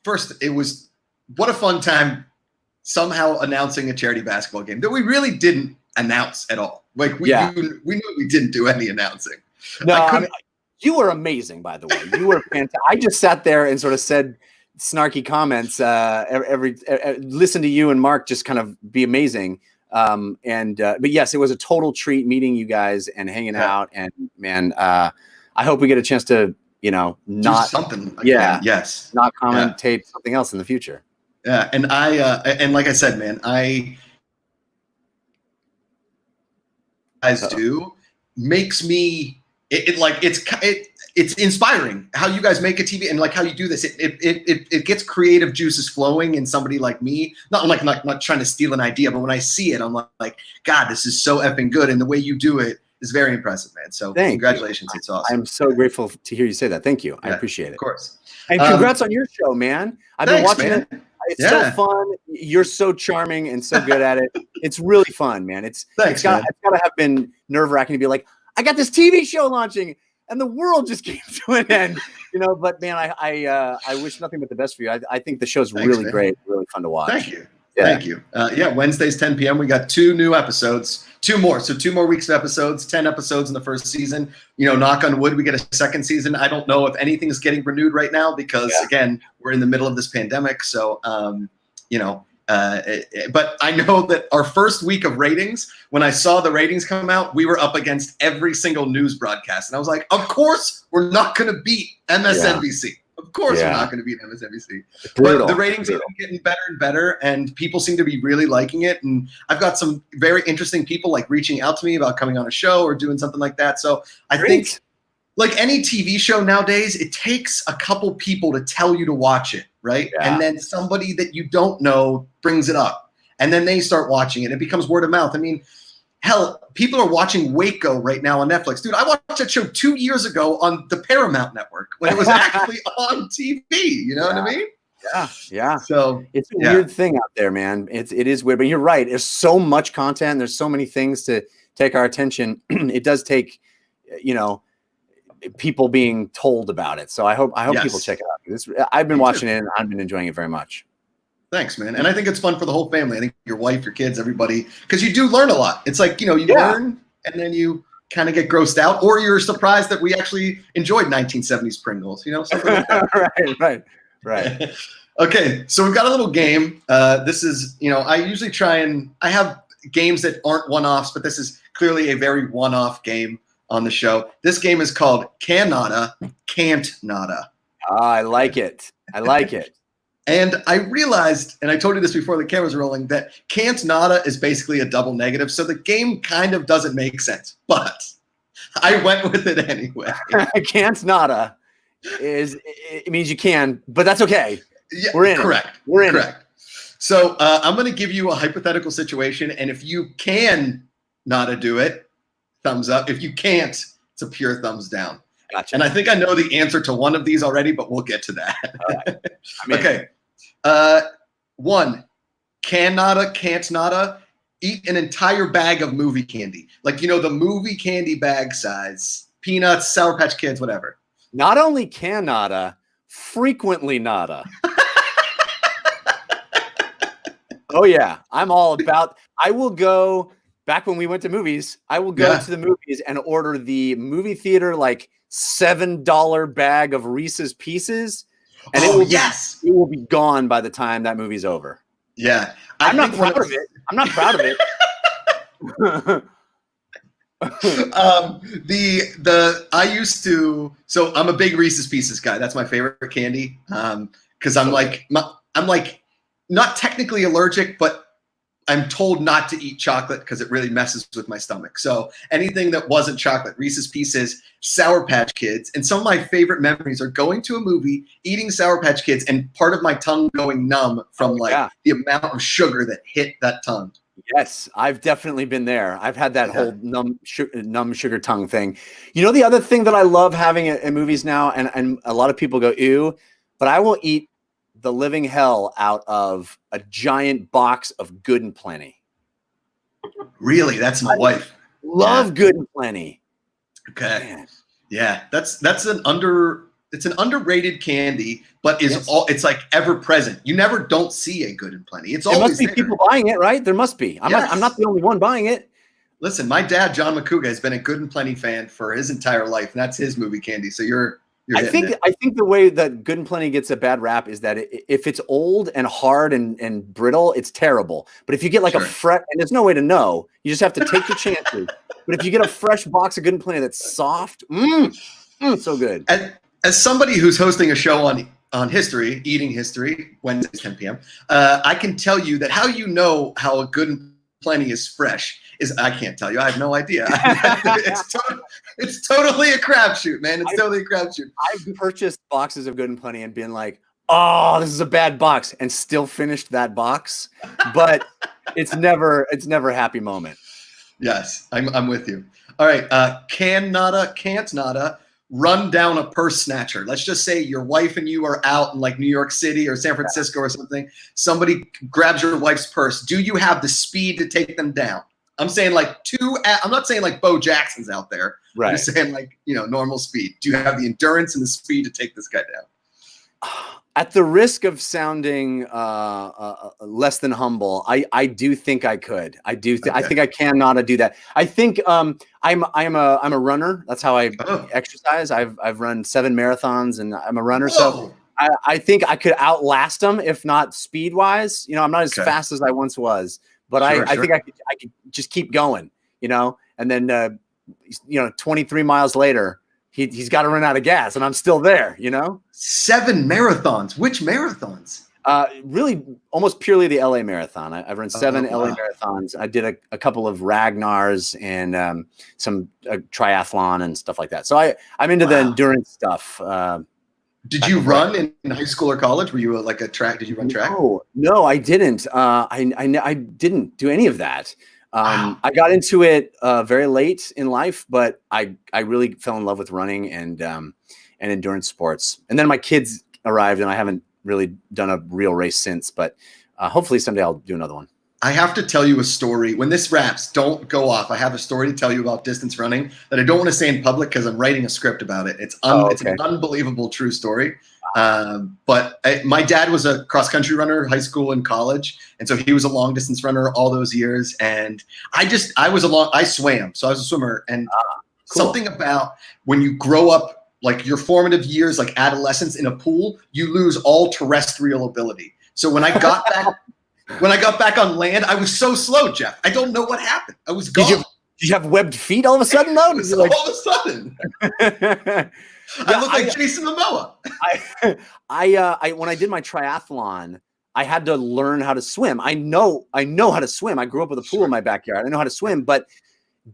first it was what a fun time. Somehow announcing a charity basketball game that we really didn't announce at all. Like we knew we didn't do any announcing. No, you were amazing, by the way. You were fantastic. I just sat there and sort of said snarky comments. Listen to you and Mark just kind of be amazing. But yes, it was a total treat meeting you guys and hanging out. And man, I hope we get a chance to not do something. Not commentate something else in the future. Yeah, and and like I said, man, makes me it's inspiring how you guys make a TV and like how you do this. It gets creative juices flowing in somebody like me. Not trying to steal an idea, but when I see it, I'm like, God, this is so effing good, and the way you do it is very impressive, man. So congratulations, it's awesome. I'm so grateful to hear you say that. Thank you. I appreciate it. Of course. And congrats on your show, man. I've been watching it. It's so fun. You're so charming and so good at it. It's really fun, man. It's gotta have been nerve-wracking to be like, I got this TV show launching and the world just came to an end. But man, I wish nothing but the best for you. I think the show's really great, really fun to watch. Thank you. Thank you. Wednesdays, 10 p.m. We got 2 new episodes. 2 more. So 2 more weeks of episodes, 10 episodes in the first season. Knock on wood, we get a second season. I don't know if anything is getting renewed right now because, again, we're in the middle of this pandemic. So, but I know that our first week of ratings, when I saw the ratings come out, we were up against every single news broadcast. And I was like, of course, we're not going to beat MSNBC. Yeah. Of course, we're not going to beat MSNBC. But the ratings have been getting better and better, and people seem to be really liking it. And I've got some very interesting people like reaching out to me about coming on a show or doing something like that. So I think, like any TV show nowadays, it takes a couple people to tell you to watch it, right? Yeah. And then somebody that you don't know brings it up, and then they start watching it. It becomes word of mouth. I mean, hell, people are watching Waco right now on Netflix. Dude, I watched that show 2 years ago on the Paramount Network when it was actually on TV. You know what I mean? Yeah. So it's a weird thing out there, man. It is weird, but you're right. There's so much content. There's so many things to take our attention. It does take, people being told about it. So I hope people check it out. I've been watching it and I've been enjoying it very much. Thanks, man. And I think it's fun for the whole family. I think your wife, your kids, everybody, because you do learn a lot. It's like, you learn and then you kind of get grossed out, or you're surprised that we actually enjoyed 1970s Pringles, something like that. Right. Okay, so we've got a little game. This is, I usually I have games that aren't one-offs, but this is clearly a very one-off game on the show. This game is called Cannata, Can't Nada. I like it. And I realized, and I told you this before the cameras were rolling, that Can't Nada is basically a double negative. So the game kind of doesn't make sense, but I went with it anyway. Can't Nada it means you can, but that's okay. Yeah, We're in correct. it. We're in correct. So I'm going to give you a hypothetical situation, and if you can not do it, thumbs up. If you can't, it's a pure thumbs down. Gotcha. And I think I know the answer to one of these already, but we'll get to that. All right. Okay. One, cannata, can't nata, eat an entire bag of movie candy. Like, the movie candy bag size. Peanuts, Sour Patch Kids, whatever. Not only can nada, frequently nada. Oh yeah, I'm all about. I will go back when we went to movies. I will go to the movies and order the movie theater like $7 bag of Reese's Pieces, and it will be gone by the time that movie's over. Yeah, I'm not proud of it. I'm not proud of it. I used to. So I'm a big Reese's Pieces guy. That's my favorite candy. Because I'm like not technically allergic, but I'm told not to eat chocolate because it really messes with my stomach. So anything that wasn't chocolate, Reese's Pieces, Sour Patch Kids, and some of my favorite memories are going to a movie, eating Sour Patch Kids, and part of my tongue going numb from the amount of sugar that hit that tongue. Yes, I've definitely been there. I've had that whole numb sugar tongue thing. The other thing that I love having at movies now, and a lot of people go, ew, but I will eat the living hell out of a giant box of Good and Plenty. Really? That's my wife. Love Good and Plenty. Okay. Man. Yeah, it's an underrated candy, but it's like ever present. You never don't see a Good and Plenty. There must be people buying it, right? There must be. I'm not the only one buying it. Listen, my dad, John Macuga, has been a Good and Plenty fan for his entire life, and that's his movie candy. So I think the way that Good and Plenty gets a bad rap is that if it's old and hard and brittle, it's terrible. But if you get like a fresh, and there's no way to know, you just have to take your chances. But if you get a fresh box of Good and Plenty that's soft, so good. As somebody who's hosting a show on history, eating history, Wednesdays 10 p.m., I can tell you that how a Good and Plenty is fresh is I can't tell you. I have no idea. It's totally a crapshoot, man. It's totally a crapshoot. I've purchased boxes of Good and Plenty and been like, oh, this is a bad box, and still finished that box. But it's never a happy moment. Yes, I'm with you. All right, can't nada, run down a purse snatcher. Let's just say your wife and you are out in like New York City or San Francisco or something. Somebody grabs your wife's purse. Do you have the speed to take them down? I'm saying I'm not saying like Bo Jackson's out there. Right. I'm saying normal speed. Do you have the endurance and the speed to take this guy down? At the risk of sounding less than humble, I do think I could. I think I can not do that. I think I'm a runner. That's how I exercise. I've run 7 marathons and I'm a runner. Whoa. So I think I could outlast them, if not speed wise. I'm not as fast as I once was, but I think I could just keep going. And then 23 miles later, he's got to run out of gas, and I'm still there. 7 marathons. Which marathons? Really, almost purely the LA Marathon. I've run 7 LA marathons. I did a couple of Ragnars and some triathlon and stuff like that. So I'm into the endurance stuff. Did you run in high school or college? Were you like a track? Did you run track? No, I didn't. I didn't do any of that. I got into it very late in life, but I really fell in love with running and endurance sports. And then my kids arrived, and I haven't really done a real race since. But hopefully someday I'll do another one. I have to tell you a story. When this wraps, don't go off. I have a story to tell you about distance running that I don't want to say in public because I'm writing a script about it. It's an unbelievable true story. But my dad was a cross country runner, high school and college. And so he was a long distance runner all those years. And I swam. So I was a swimmer. And something about when you grow up, like your formative years, like adolescence in a pool, you lose all terrestrial ability. So when I got back on land, I was so slow, Jeff. I don't know what happened. I was gone. Did you have webbed feet all of a sudden, though? All of a sudden. I look like Jason Momoa. When I did my triathlon, I had to learn how to swim. I know how to swim. I grew up with a pool in my backyard. I know how to swim, but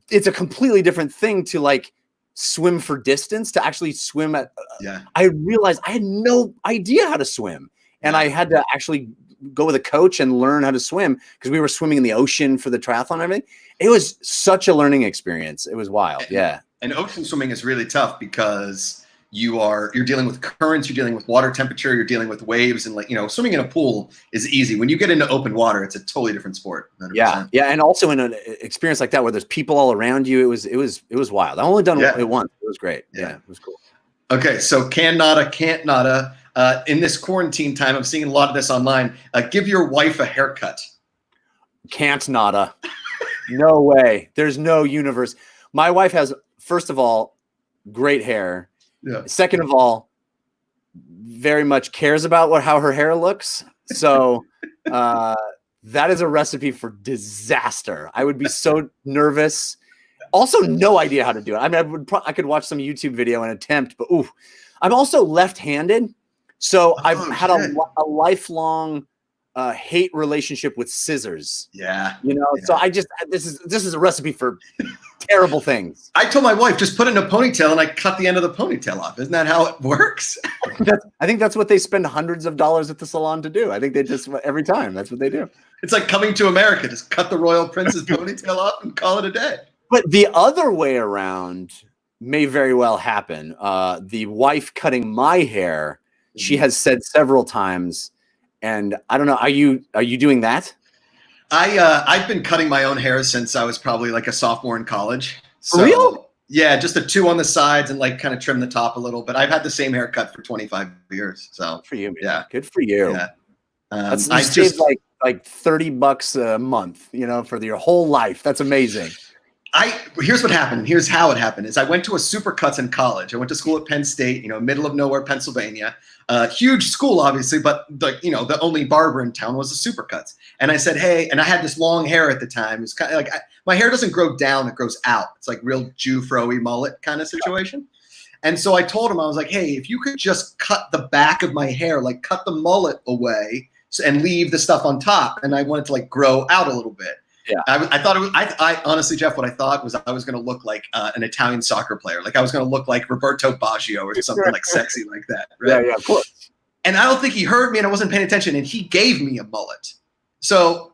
it's a completely different thing to like swim for distance, to actually swim at. Yeah. I realized I had no idea how to swim, and I had to actually go with a coach and learn how to swim because we were swimming in the ocean for the triathlon and everything. It was such a learning experience. It was wild. Yeah. And ocean swimming is really tough because you're dealing with currents, you're dealing with water temperature, you're dealing with waves, and like, swimming in a pool is easy. When you get into open water, it's a totally different sport. 100%. Yeah. And also in an experience like that where there's people all around you, it was wild. I only done it once. It was great. Yeah, it was cool. Okay, so Cannata, can't nada. In this quarantine time, I'm seeing a lot of this online. Give your wife a haircut. Can't nada. No way. There's no universe. My wife has, first of all, great hair. Yeah. Second of all, very much cares about how her hair looks. So that is a recipe for disaster. I would be so nervous. Also, no idea how to do it. I mean, I could watch some YouTube video and attempt, but ooh, I'm also left-handed. So I've had a lifelong hate relationship with scissors. Yeah. So I just, this is a recipe for terrible things. I told my wife, just put it in a ponytail and I cut the end of the ponytail off. Isn't that how it works? I think that's what they spend hundreds of dollars at the salon to do. I think they just, every time, that's what they do. It's like Coming to America. Just cut the royal prince's ponytail off and call it a day. But the other way around may very well happen. The wife cutting my hair, she has said several times, and I don't know, are you doing that? I've been cutting my own hair since I was probably like a sophomore in college. For real? Yeah, just a 2 on the sides and like kind of trim the top a little. But I've had the same haircut for 25 years. So good for you, man. Yeah, good for you. Yeah. I saved like $30 a month, for your whole life. That's amazing. Here's what happened. Here's how it happened. Is I went to a Supercuts in college. I went to school at Penn State, middle of nowhere, Pennsylvania. Huge school, obviously, but the only barber in town was the Supercuts. And I said, hey, and I had this long hair at the time. It was kind of like my hair doesn't grow down; it grows out. It's like real Jew fro-y mullet kind of situation. And so I told him, I was like, hey, if you could just cut the back of my hair, like cut the mullet away and leave the stuff on top, and I wanted to like grow out a little bit. Yeah, I thought it was. I honestly, Jeff, what I thought was I was going to look like an Italian soccer player. Like I was going to look like Roberto Baggio or something like sexy like that. Right? Yeah, of course. And I don't think he heard me, and I wasn't paying attention. And he gave me a mullet. So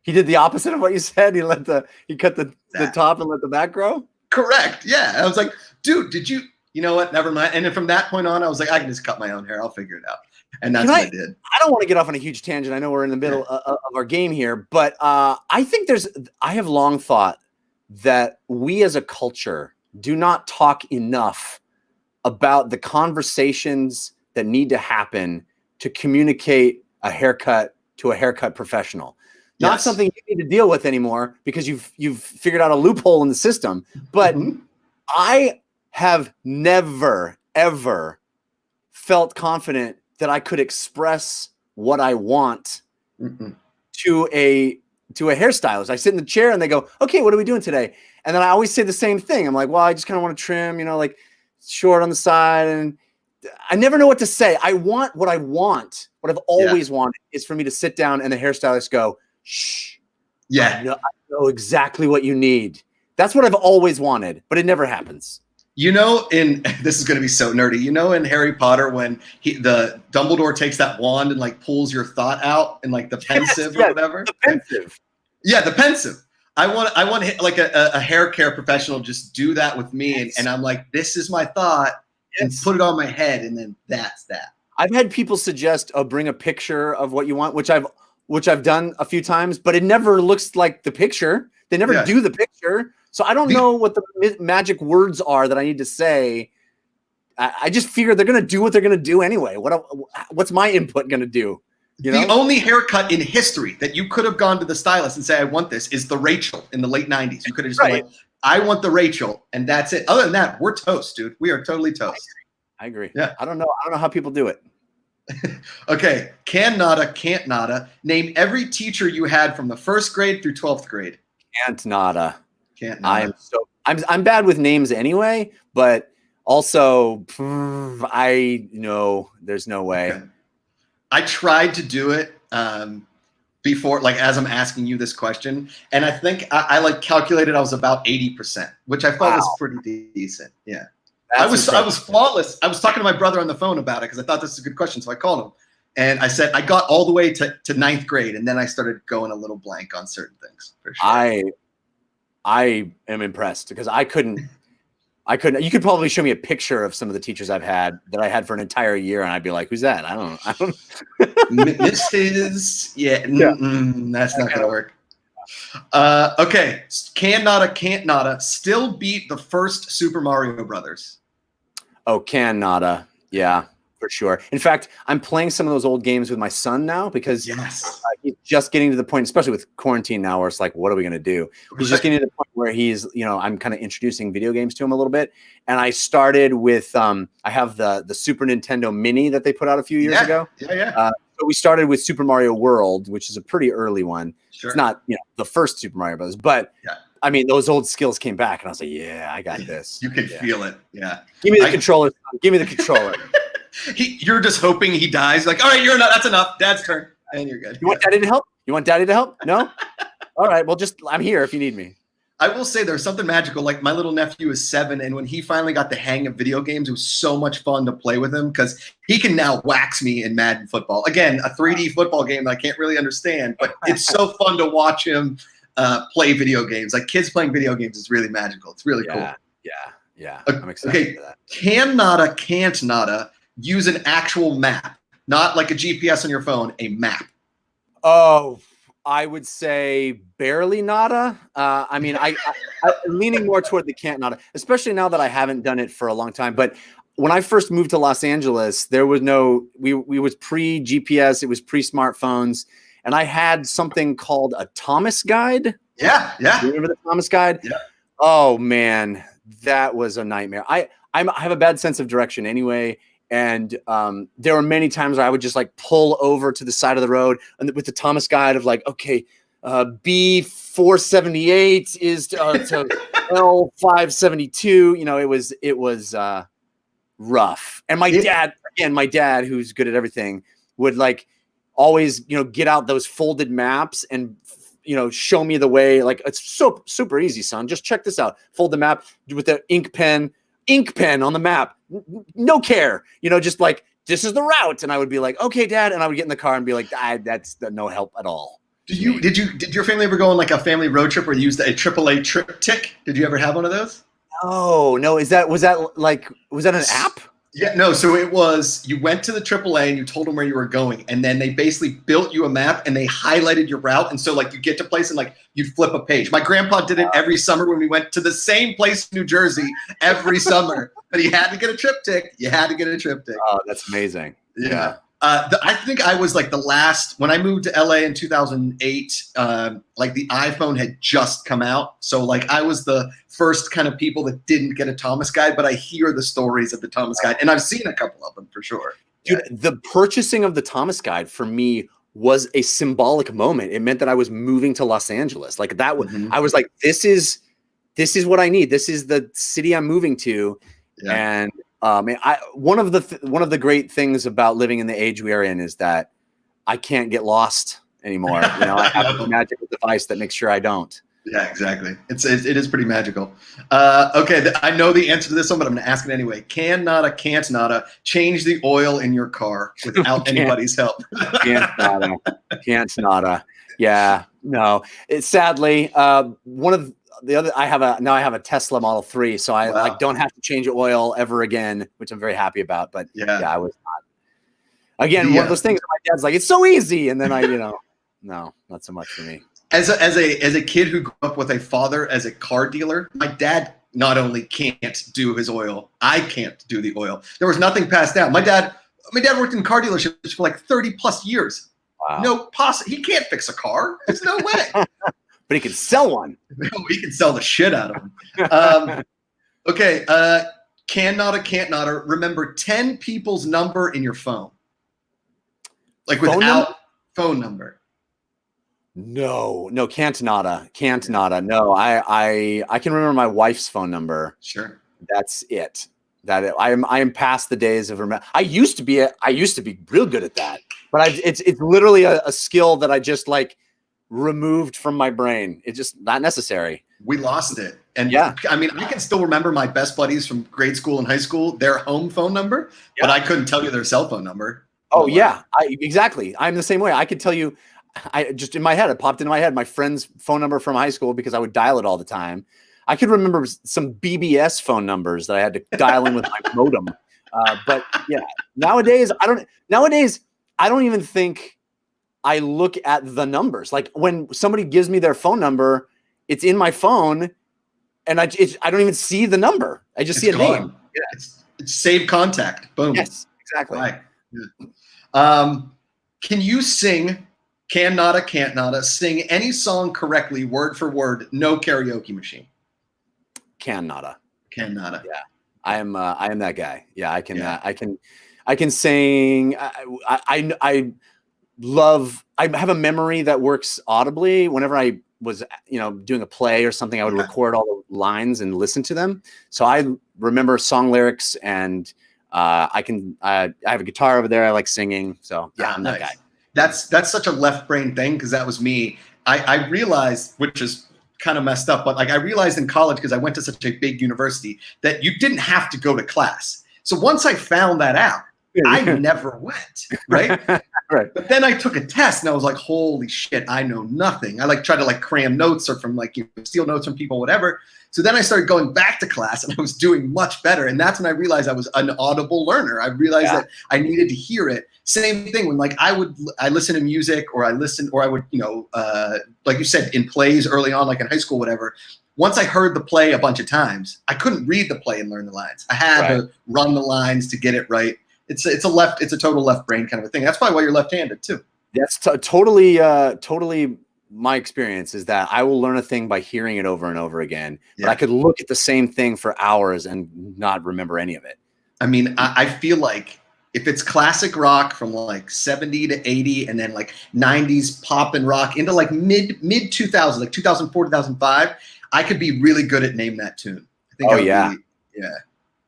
he did the opposite of what you said. He cut the top and let the back grow. Correct. Yeah. I was like, dude, did you? You know what? Never mind. And then from that point on, I was like, I can just cut my own hair. I'll figure it out. And that's what I did. I don't want to get off on a huge tangent. I know we're in the middle of our game here, but I think I have long thought that we as a culture do not talk enough about the conversations that need to happen to communicate a haircut to a haircut professional. Not something you need to deal with anymore because you've figured out a loophole in the system. But I have never, ever felt confident that I could express what I want to a hairstylist. I sit in the chair and they go, okay, what are we doing today? And then I always say the same thing. I'm like, well, I just kind of want to trim, like short on the side. And I never know what to say. I want what I want. What I've always wanted is for me to sit down and the hairstylist go, shh. Yeah. I know exactly what you need. That's what I've always wanted, but it never happens. This is going to be so nerdy. In Harry Potter when the Dumbledore takes that wand and like pulls your thought out and like the pensive or whatever. The pensive. Yeah, the pensive. I want like a hair care professional just do that with me, and I'm like, this is my thought, and put it on my head, and then that's that. I've had people suggest, bring a picture of what you want, which I've done a few times, but it never looks like the picture. They never do the picture. So I don't know what the magic words are that I need to say. I just figure they're going to do what they're going to do anyway. What's my input going to do? The only haircut in history that you could have gone to the stylist and say, I want this, is the Rachel in the late 90s. You could have just been like, I want the Rachel, and that's it. Other than that, we're toast, dude. We are totally toast. I agree. Yeah. I don't know how people do it. Okay. Cannata, can't nada. Name every teacher you had from the 1st grade through 12th grade. Can't nada. I'm bad with names anyway, but also I know there's no way. Okay. I tried to do it. before, like as I'm asking you this question, and I think I like calculated I was about 80%, which I thought was pretty decent. Yeah, I was flawless. I was talking to my brother on the phone about it because I thought this was a good question, so I called him and I said I got all the way to ninth grade, and then I started going a little blank on certain things. For sure. I am impressed because I couldn't. You could probably show me a picture of some of the teachers I've had that I had for an entire year, and I'd be like, "Who's that? I don't know." Mrs. Yeah, that's not gonna work. Okay, Cannata still beat the first Super Mario Brothers. Oh, Cannata, yeah, for sure. In fact, I'm playing some of those old games with my son now because he's just getting to the point, especially with quarantine now, where it's like, what are we gonna do? He's just getting to the point where he's, I'm kind of introducing video games to him a little bit. And I started with, I have the Super Nintendo Mini that they put out a few years ago. So we started with Super Mario World, which is a pretty early one. Sure. It's not, the first Super Mario Brothers, but I mean, those old skills came back, and I was like, yeah, I got this. You could feel it. Yeah. Give me the controller. Give me the controller. You're just hoping he dies. Like, all right, you're enough. That's enough. Dad's turn. And you're good. You want Daddy to help? You want Daddy to help? No? All right. Well, I'm here if you need me. I will say there's something magical. Like my little nephew is 7, and when he finally got the hang of video games, it was so much fun to play with him because he can now wax me in Madden football. Again, a 3D football game that I can't really understand, but it's so fun to watch him play video games. Like kids playing video games is really magical. It's really cool. Yeah. I'm excited for that. Can't nada use an actual map, not like a GPS on your phone, a map. Oh, I would say barely nada. I mean, I'm leaning more toward the can't nada, especially now that I haven't done it for a long time. But when I first moved to Los Angeles, there was we was pre-GPS, it was pre-smartphones, and I had something called a Thomas guide. Yeah. You remember the Thomas guide? Yeah. Oh man, that was a nightmare. I have a bad sense of direction anyway. And there were many times where I would just like pull over to the side of the road and with the Thomas guide of like, okay, B478 is to L572. It was rough. And my dad, who's good at everything, would like always, get out those folded maps and show me the way. Like, it's so super easy, son. Just check this out. Fold the map with the ink pen on the map. No care, just like, this is the route. And I would be like, okay, Dad. And I would get in the car and be like, that's no help at all. Did your family ever go on like a family road trip where you used a AAA triptych? Did you ever have one of those? Oh, no. Was that an app? Yeah, no. So it was, you went to the AAA and you told them where you were going. And then they basically built you a map and they highlighted your route. And so like you get to place and like you'd flip a page. My grandpa did it every summer when we went to the same place in New Jersey every summer. But he had to get a triptych. You had to get a triptych. Oh, that's amazing. Yeah. I think I was like the last, when I moved to LA in 2008, like the iPhone had just come out. So like I was the first kind of people that didn't get a Thomas guide, but I hear the stories of the Thomas guide and I've seen a couple of them for sure. Dude, the purchasing of the Thomas guide for me was a symbolic moment. It meant that I was moving to Los Angeles. Like that I was like, this is what I need. This is the city I'm moving to. Yeah. And one of the great things about living in the age we are in is that I can't get lost anymore. I have a magical device that makes sure I don't. Yeah, exactly. It is pretty magical. Okay, I know the answer to this one, but I'm going to ask it anyway. Can't nada change the oil in your car without anybody's help? Can't nada. Yeah, no. It's sadly one of the other. I have a Tesla Model 3, so I like don't have to change oil ever again, which I'm very happy about. But yeah I was not. Again, one of those things. My dad's like, it's so easy, and then no, not so much for me. As a kid who grew up with a father as a car dealer, my dad not only can't do his oil, I can't do the oil. There was nothing passed down. My dad worked in car dealerships for like 30 plus years. Wow. He can't fix a car. There's no way. But he can sell one. He can sell the shit out of them. Okay. Can't nada. Remember 10 people's number in your phone. Like without phone number. No, can't nada. No, I can remember my wife's phone number. Sure. That's it. I am past the days of remember. I used to be real good at that. But it's literally a skill that I just like removed from my brain. It's just not necessary. We lost it. And yeah, I mean, I can still remember my best buddies from grade school and high school, their home phone number, but I couldn't tell you their cell phone number. Oh yeah, exactly. I'm the same way. I could tell you, I just in my head, it popped into my head, my friend's phone number from high school because I would dial it all the time. I could remember some BBS phone numbers that I had to dial in with my modem. But yeah, nowadays I don't even think I look at the numbers. Like when somebody gives me their phone number, it's in my phone, and I don't even see the number. I just see a name. Yeah, it's saved contact. Boom. Yes, exactly. Right. Yeah. Can you sing? Cannata, can't nada. Sing any song correctly, word for word. No karaoke machine. Cannata. Cannata. Yeah, I am that guy. Yeah, I can. Yeah. I can sing. I love. I have a memory that works audibly. Whenever I was, doing a play or something, I would record all the lines and listen to them. So I remember song lyrics, and I have a guitar over there. I like singing. So yeah, I'm that guy. That's such a left brain thing, because that was me. I realized, which is kind of messed up, but like I realized in college, because I went to such a big university, that you didn't have to go to class. So once I found that out, I never went, right? Right. But then I took a test and I was like, holy shit, I know nothing. I try to cram notes or from steal notes from people, whatever. So then I started going back to class and I was doing much better. And that's when I realized I was an audible learner. I realized that I needed to hear it. Same thing when I listen to music, or I would, like you said, in plays early on, like in high school, whatever. Once I heard the play a bunch of times, I couldn't read the play and learn the lines. I had to run the lines to get it right. It's a total left brain kind of a thing. That's probably why you're left-handed too. That's totally my experience, is that I will learn a thing by hearing it over and over again. But I could look at the same thing for hours and not remember any of it. I mean, I feel like if it's classic rock from like 70 to 80, and then like 90s pop and rock into like mid 2000s, like 2004, 2005, I could be really good at name that tune. I think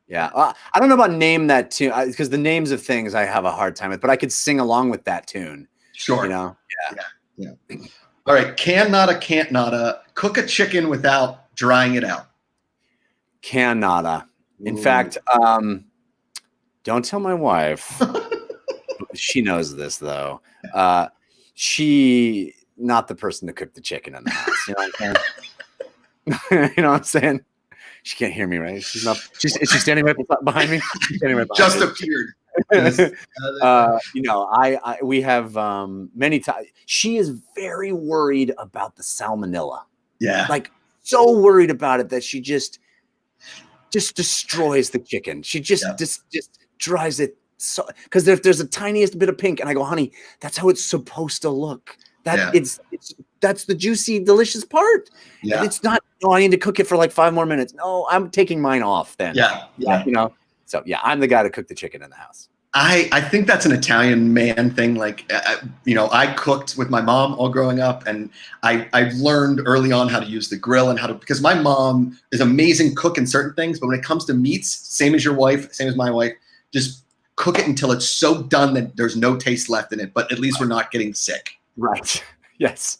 Yeah. I don't know about name that tune, because the names of things I have a hard time with, but I could sing along with that tune. Sure. Yeah. All right. Cannata, can't nada. Cook a chicken without drying it out. Cannata. In fact, don't tell my wife. She knows this though. She not the person to cook the chicken in the house. You know what I'm saying? You know what I'm saying? She can't hear me, right? Is she standing right behind me? She's standing right behind me. Appeared. We have many times. She is very worried about the salmonella. Yeah, like so worried about it that she just destroys the chicken. She just dries it, so because there's a tiniest bit of pink, and I go, honey, that's how it's supposed to look. That's the juicy, delicious part. Yeah, and it's not. No, I need to cook it for like 5 more minutes. No, I'm taking mine off then. Yeah. So yeah, I'm the guy to cook the chicken in the house. I think that's an Italian man thing. Like, I cooked with my mom all growing up, and I learned early on how to use the grill and because my mom is an amazing cook in certain things, but when it comes to meats, same as your wife, same as my wife, just cook it until it's so done that there's no taste left in it, but at least we're not getting sick. Right. Yes.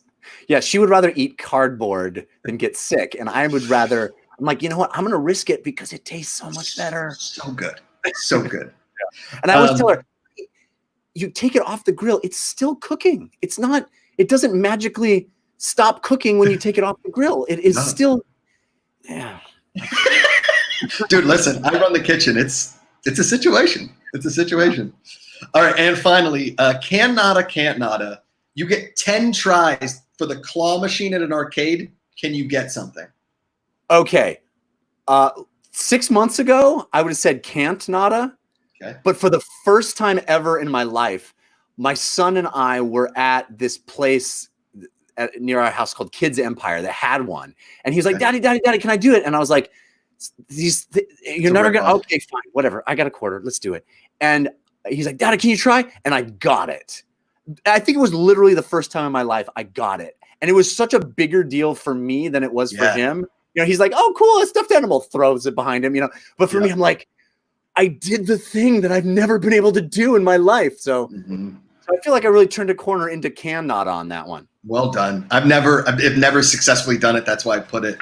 Yeah. She would rather eat cardboard than get sick. And I would rather, I'm like, you know what? I'm going to risk it because it tastes so much better. So good. So good. And I always tell her, you take it off the grill, it's still cooking. It doesn't magically stop cooking when you take it off the grill. It is still, Dude, listen, I run the kitchen. It's a situation. It's a situation. All right. And finally, Cannata, can't nada. You get 10 tries for the claw machine at an arcade. Can you get something? Okay. 6 months ago, I would have said can't nada. Okay. But for the first time ever in my life, my son and I were at this place near our house called Kids Empire that had one. And he was like, Daddy, can I do it? And I was like, you're never going to, okay, fine, whatever. I got a quarter. Let's do it. And he's like, Daddy, can you try? And I got it. I think it was literally the first time in my life I got it. And it was such a bigger deal for me than it was for him. He's like, oh, cool, a stuffed animal, throws it behind him, But for me, I'm like, I did the thing that I've never been able to do in my life. So So I feel like I really turned a corner into Cannata on that one. Well done. I've never successfully done it. That's why I put it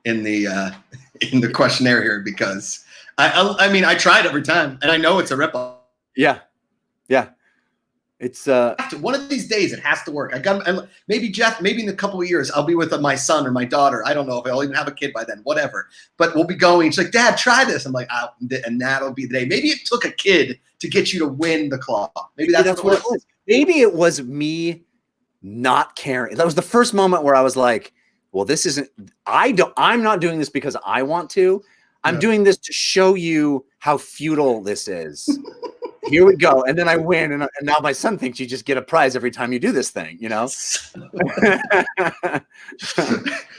in the questionnaire here, because I mean, I tried every time, and I know it's a ripoff. Yeah. It's one of these days it has to work. Maybe Jeff, maybe in a couple of years I'll be with my son or my daughter. I don't know if I'll even have a kid by then, whatever. But we'll be going. She's like, Dad, try this. I'm like, and that'll be the day. Maybe it took a kid to get you to win the claw. Maybe that's what it was. Maybe it was me not caring. That was the first moment where I was like, well, this isn't, I'm not doing this because I want to. I'm doing this to show you how futile this is. Here we go. And then I win. And now my son thinks you just get a prize every time you do this thing, you know?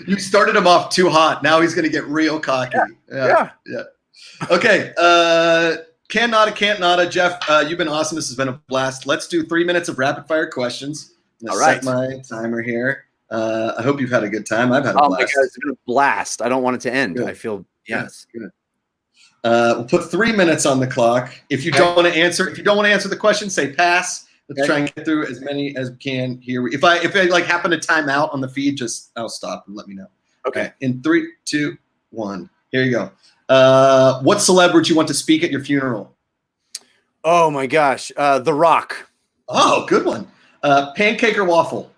You started him off too hot. Now he's going to get real cocky. Yeah. Okay. Cannata. Jeff, you've been awesome. This has been a blast. Let's do 3 minutes of rapid fire questions. All right. Set my timer here. I hope you've had a good time. I've had a blast. My God, it's been a blast. I don't want it to end. Good. I feel, yes. Good. We'll put 3 minutes on the clock. If you don't want to answer, the question, say pass. Let's try and get through as many as we can here. If I like happen to time out on the feed, I'll stop and let me know. Okay. In 3, 2, 1. Here you go. What celeb would you want to speak at your funeral? Oh my gosh. The Rock. Oh, good one. Pancake or waffle?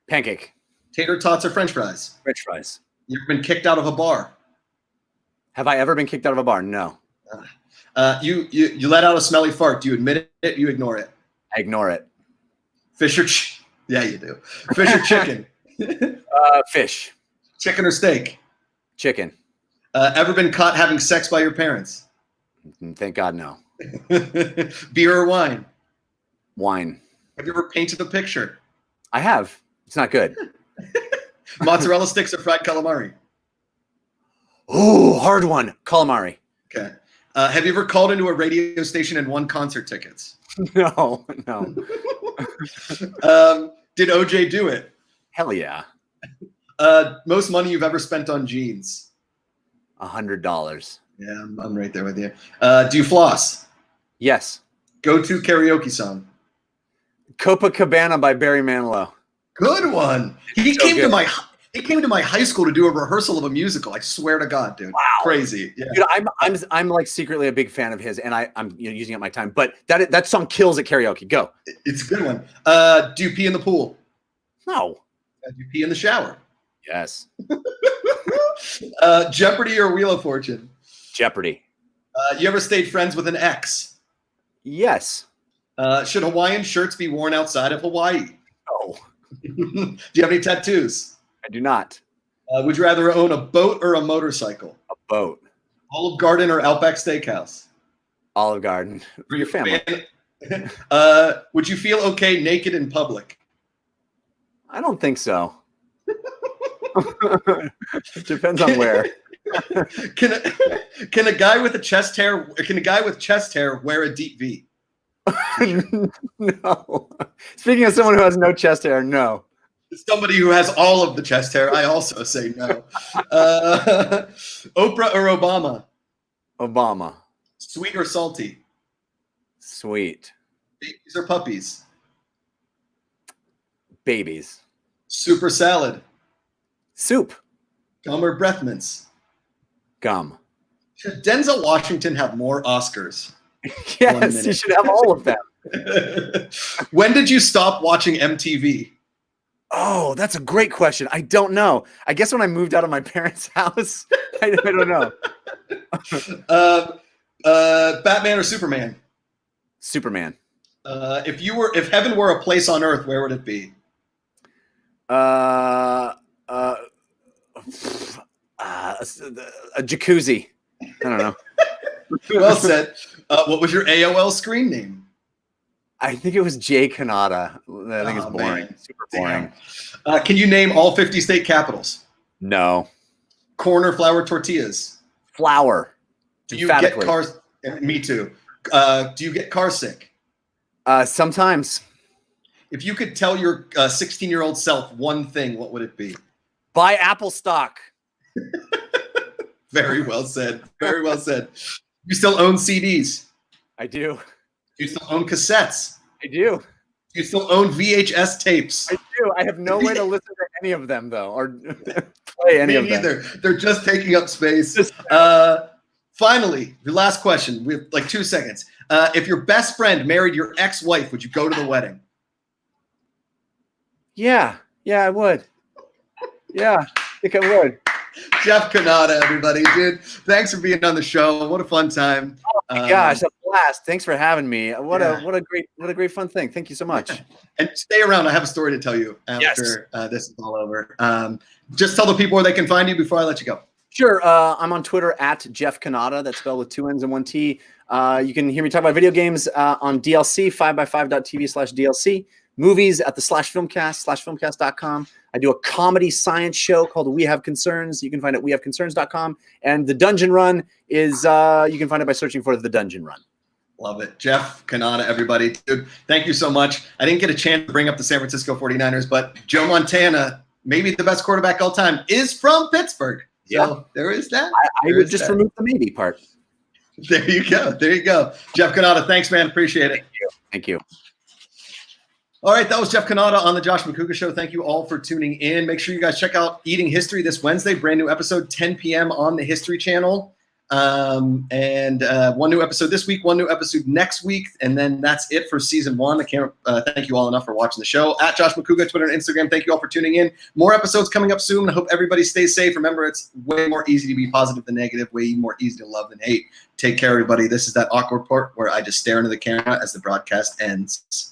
Pancake. Tater tots or French fries? French fries. You ever been kicked out of a bar? Have I ever been kicked out of a bar? No. You let out a smelly fart. Do you admit it? You ignore it? I ignore it. Fish or yeah, you do. Fish or chicken? Fish. Chicken or steak? Chicken. Ever been caught having sex by your parents? Thank God, no. Beer or wine? Wine. Have you ever painted a picture? I have. It's not good. Mozzarella sticks or fried calamari? Oh, hard one. Calamari. Okay. Have you ever called into a radio station and won concert tickets? No. Did OJ do it? Hell yeah. Most money you've ever spent on jeans? $100. Yeah, I'm right there with you. Do you floss? Yes. Go-to karaoke song? Copacabana by Barry Manilow. Good one. He came to my high school to do a rehearsal of a musical. I swear to God, dude. Wow. Crazy. Yeah. Dude, I'm like secretly a big fan of his, and I'm using up my time. But that song kills at karaoke. Go. It's a good one. Do you pee in the pool? No. Do you pee in the shower? Yes. Jeopardy or Wheel of Fortune? Jeopardy. You ever stayed friends with an ex? Yes. Should Hawaiian shirts be worn outside of Hawaii? No. Do you have any tattoos? I do not. Would you rather own a boat or a motorcycle? A boat. Olive Garden or Outback Steakhouse? Olive Garden. For your family. Would you feel okay naked in public? I don't think so. Depends on where. Can a guy with chest hair wear a deep V? No. Speaking of someone who has no chest hair, no. Somebody who has all of the chest hair, I also say no. Oprah or Obama? Obama. Sweet or salty? Sweet. Babies or puppies? Babies. Soup or salad? Soup. Gum or breath mints? Gum. Should Denzel Washington have more Oscars? Yes, you should have all of them. When did you stop watching MTV? Oh, that's a great question. I don't know. I guess when I moved out of my parents' house, I don't know. Batman or Superman? Superman. If heaven were a place on earth, where would it be? A jacuzzi. I don't know. Well said. What was your AOL screen name? I think it was Jay Cannata. I think it's boring. Man. Super boring. Can you name all 50 state capitals? No. Corn or flour tortillas? Flour. Do you get cars? Me too. Do you get car sick? Sometimes. If you could tell your 16-year-old self one thing, what would it be? Buy Apple stock. Very well said. Very well said. You still own CDs? I do. Do you still own cassettes? I do. You still own VHS tapes. I do. I have no way to listen to any of them though, or play any of them. Me neither. They're just taking up space. Finally, the last question. We have like 2 seconds. If your best friend married your ex-wife, would you go to the wedding? Yeah, I would. Yeah, I think I would. Jeff Cannata, everybody, dude. Thanks for being on the show. What a fun time. Oh my gosh, a blast! Thanks for having me. What a great fun thing. Thank you so much. And stay around. I have a story to tell you after this is all over. Just tell the people where they can find you before I let you go. Sure. I'm on Twitter at Jeff Cannata. That's spelled with 2 N's and 1 T. You can hear me talk about video games on DLC, 5x5.tv/DLC. Movies at the /filmcast, /filmcast.com. I do a comedy science show called We Have Concerns. You can find it at wehaveconcerns.com. And the Dungeon Run is, you can find it by searching for the Dungeon Run. Love it. Jeff Cannata, everybody. Dude, thank you so much. I didn't get a chance to bring up the San Francisco 49ers, but Joe Montana, maybe the best quarterback all time, is from Pittsburgh. So there is that. I would just remove the maybe part. There you go. There you go. Jeff Cannata, thanks, man. Appreciate it. Thank you. All right, that was Jeff Cannata on the Josh Macuga Show. Thank you all for tuning in. Make sure you guys check out Eating History this Wednesday. Brand new episode, 10 p.m. on the History Channel. And one new episode this week, one new episode next week. And then that's it for season 1. I can't thank you all enough for watching the show. At Josh Macuga, Twitter and Instagram. Thank you all for tuning in. More episodes coming up soon. I hope everybody stays safe. Remember, it's way more easy to be positive than negative, way more easy to love than hate. Take care, everybody. This is that awkward part where I just stare into the camera as the broadcast ends.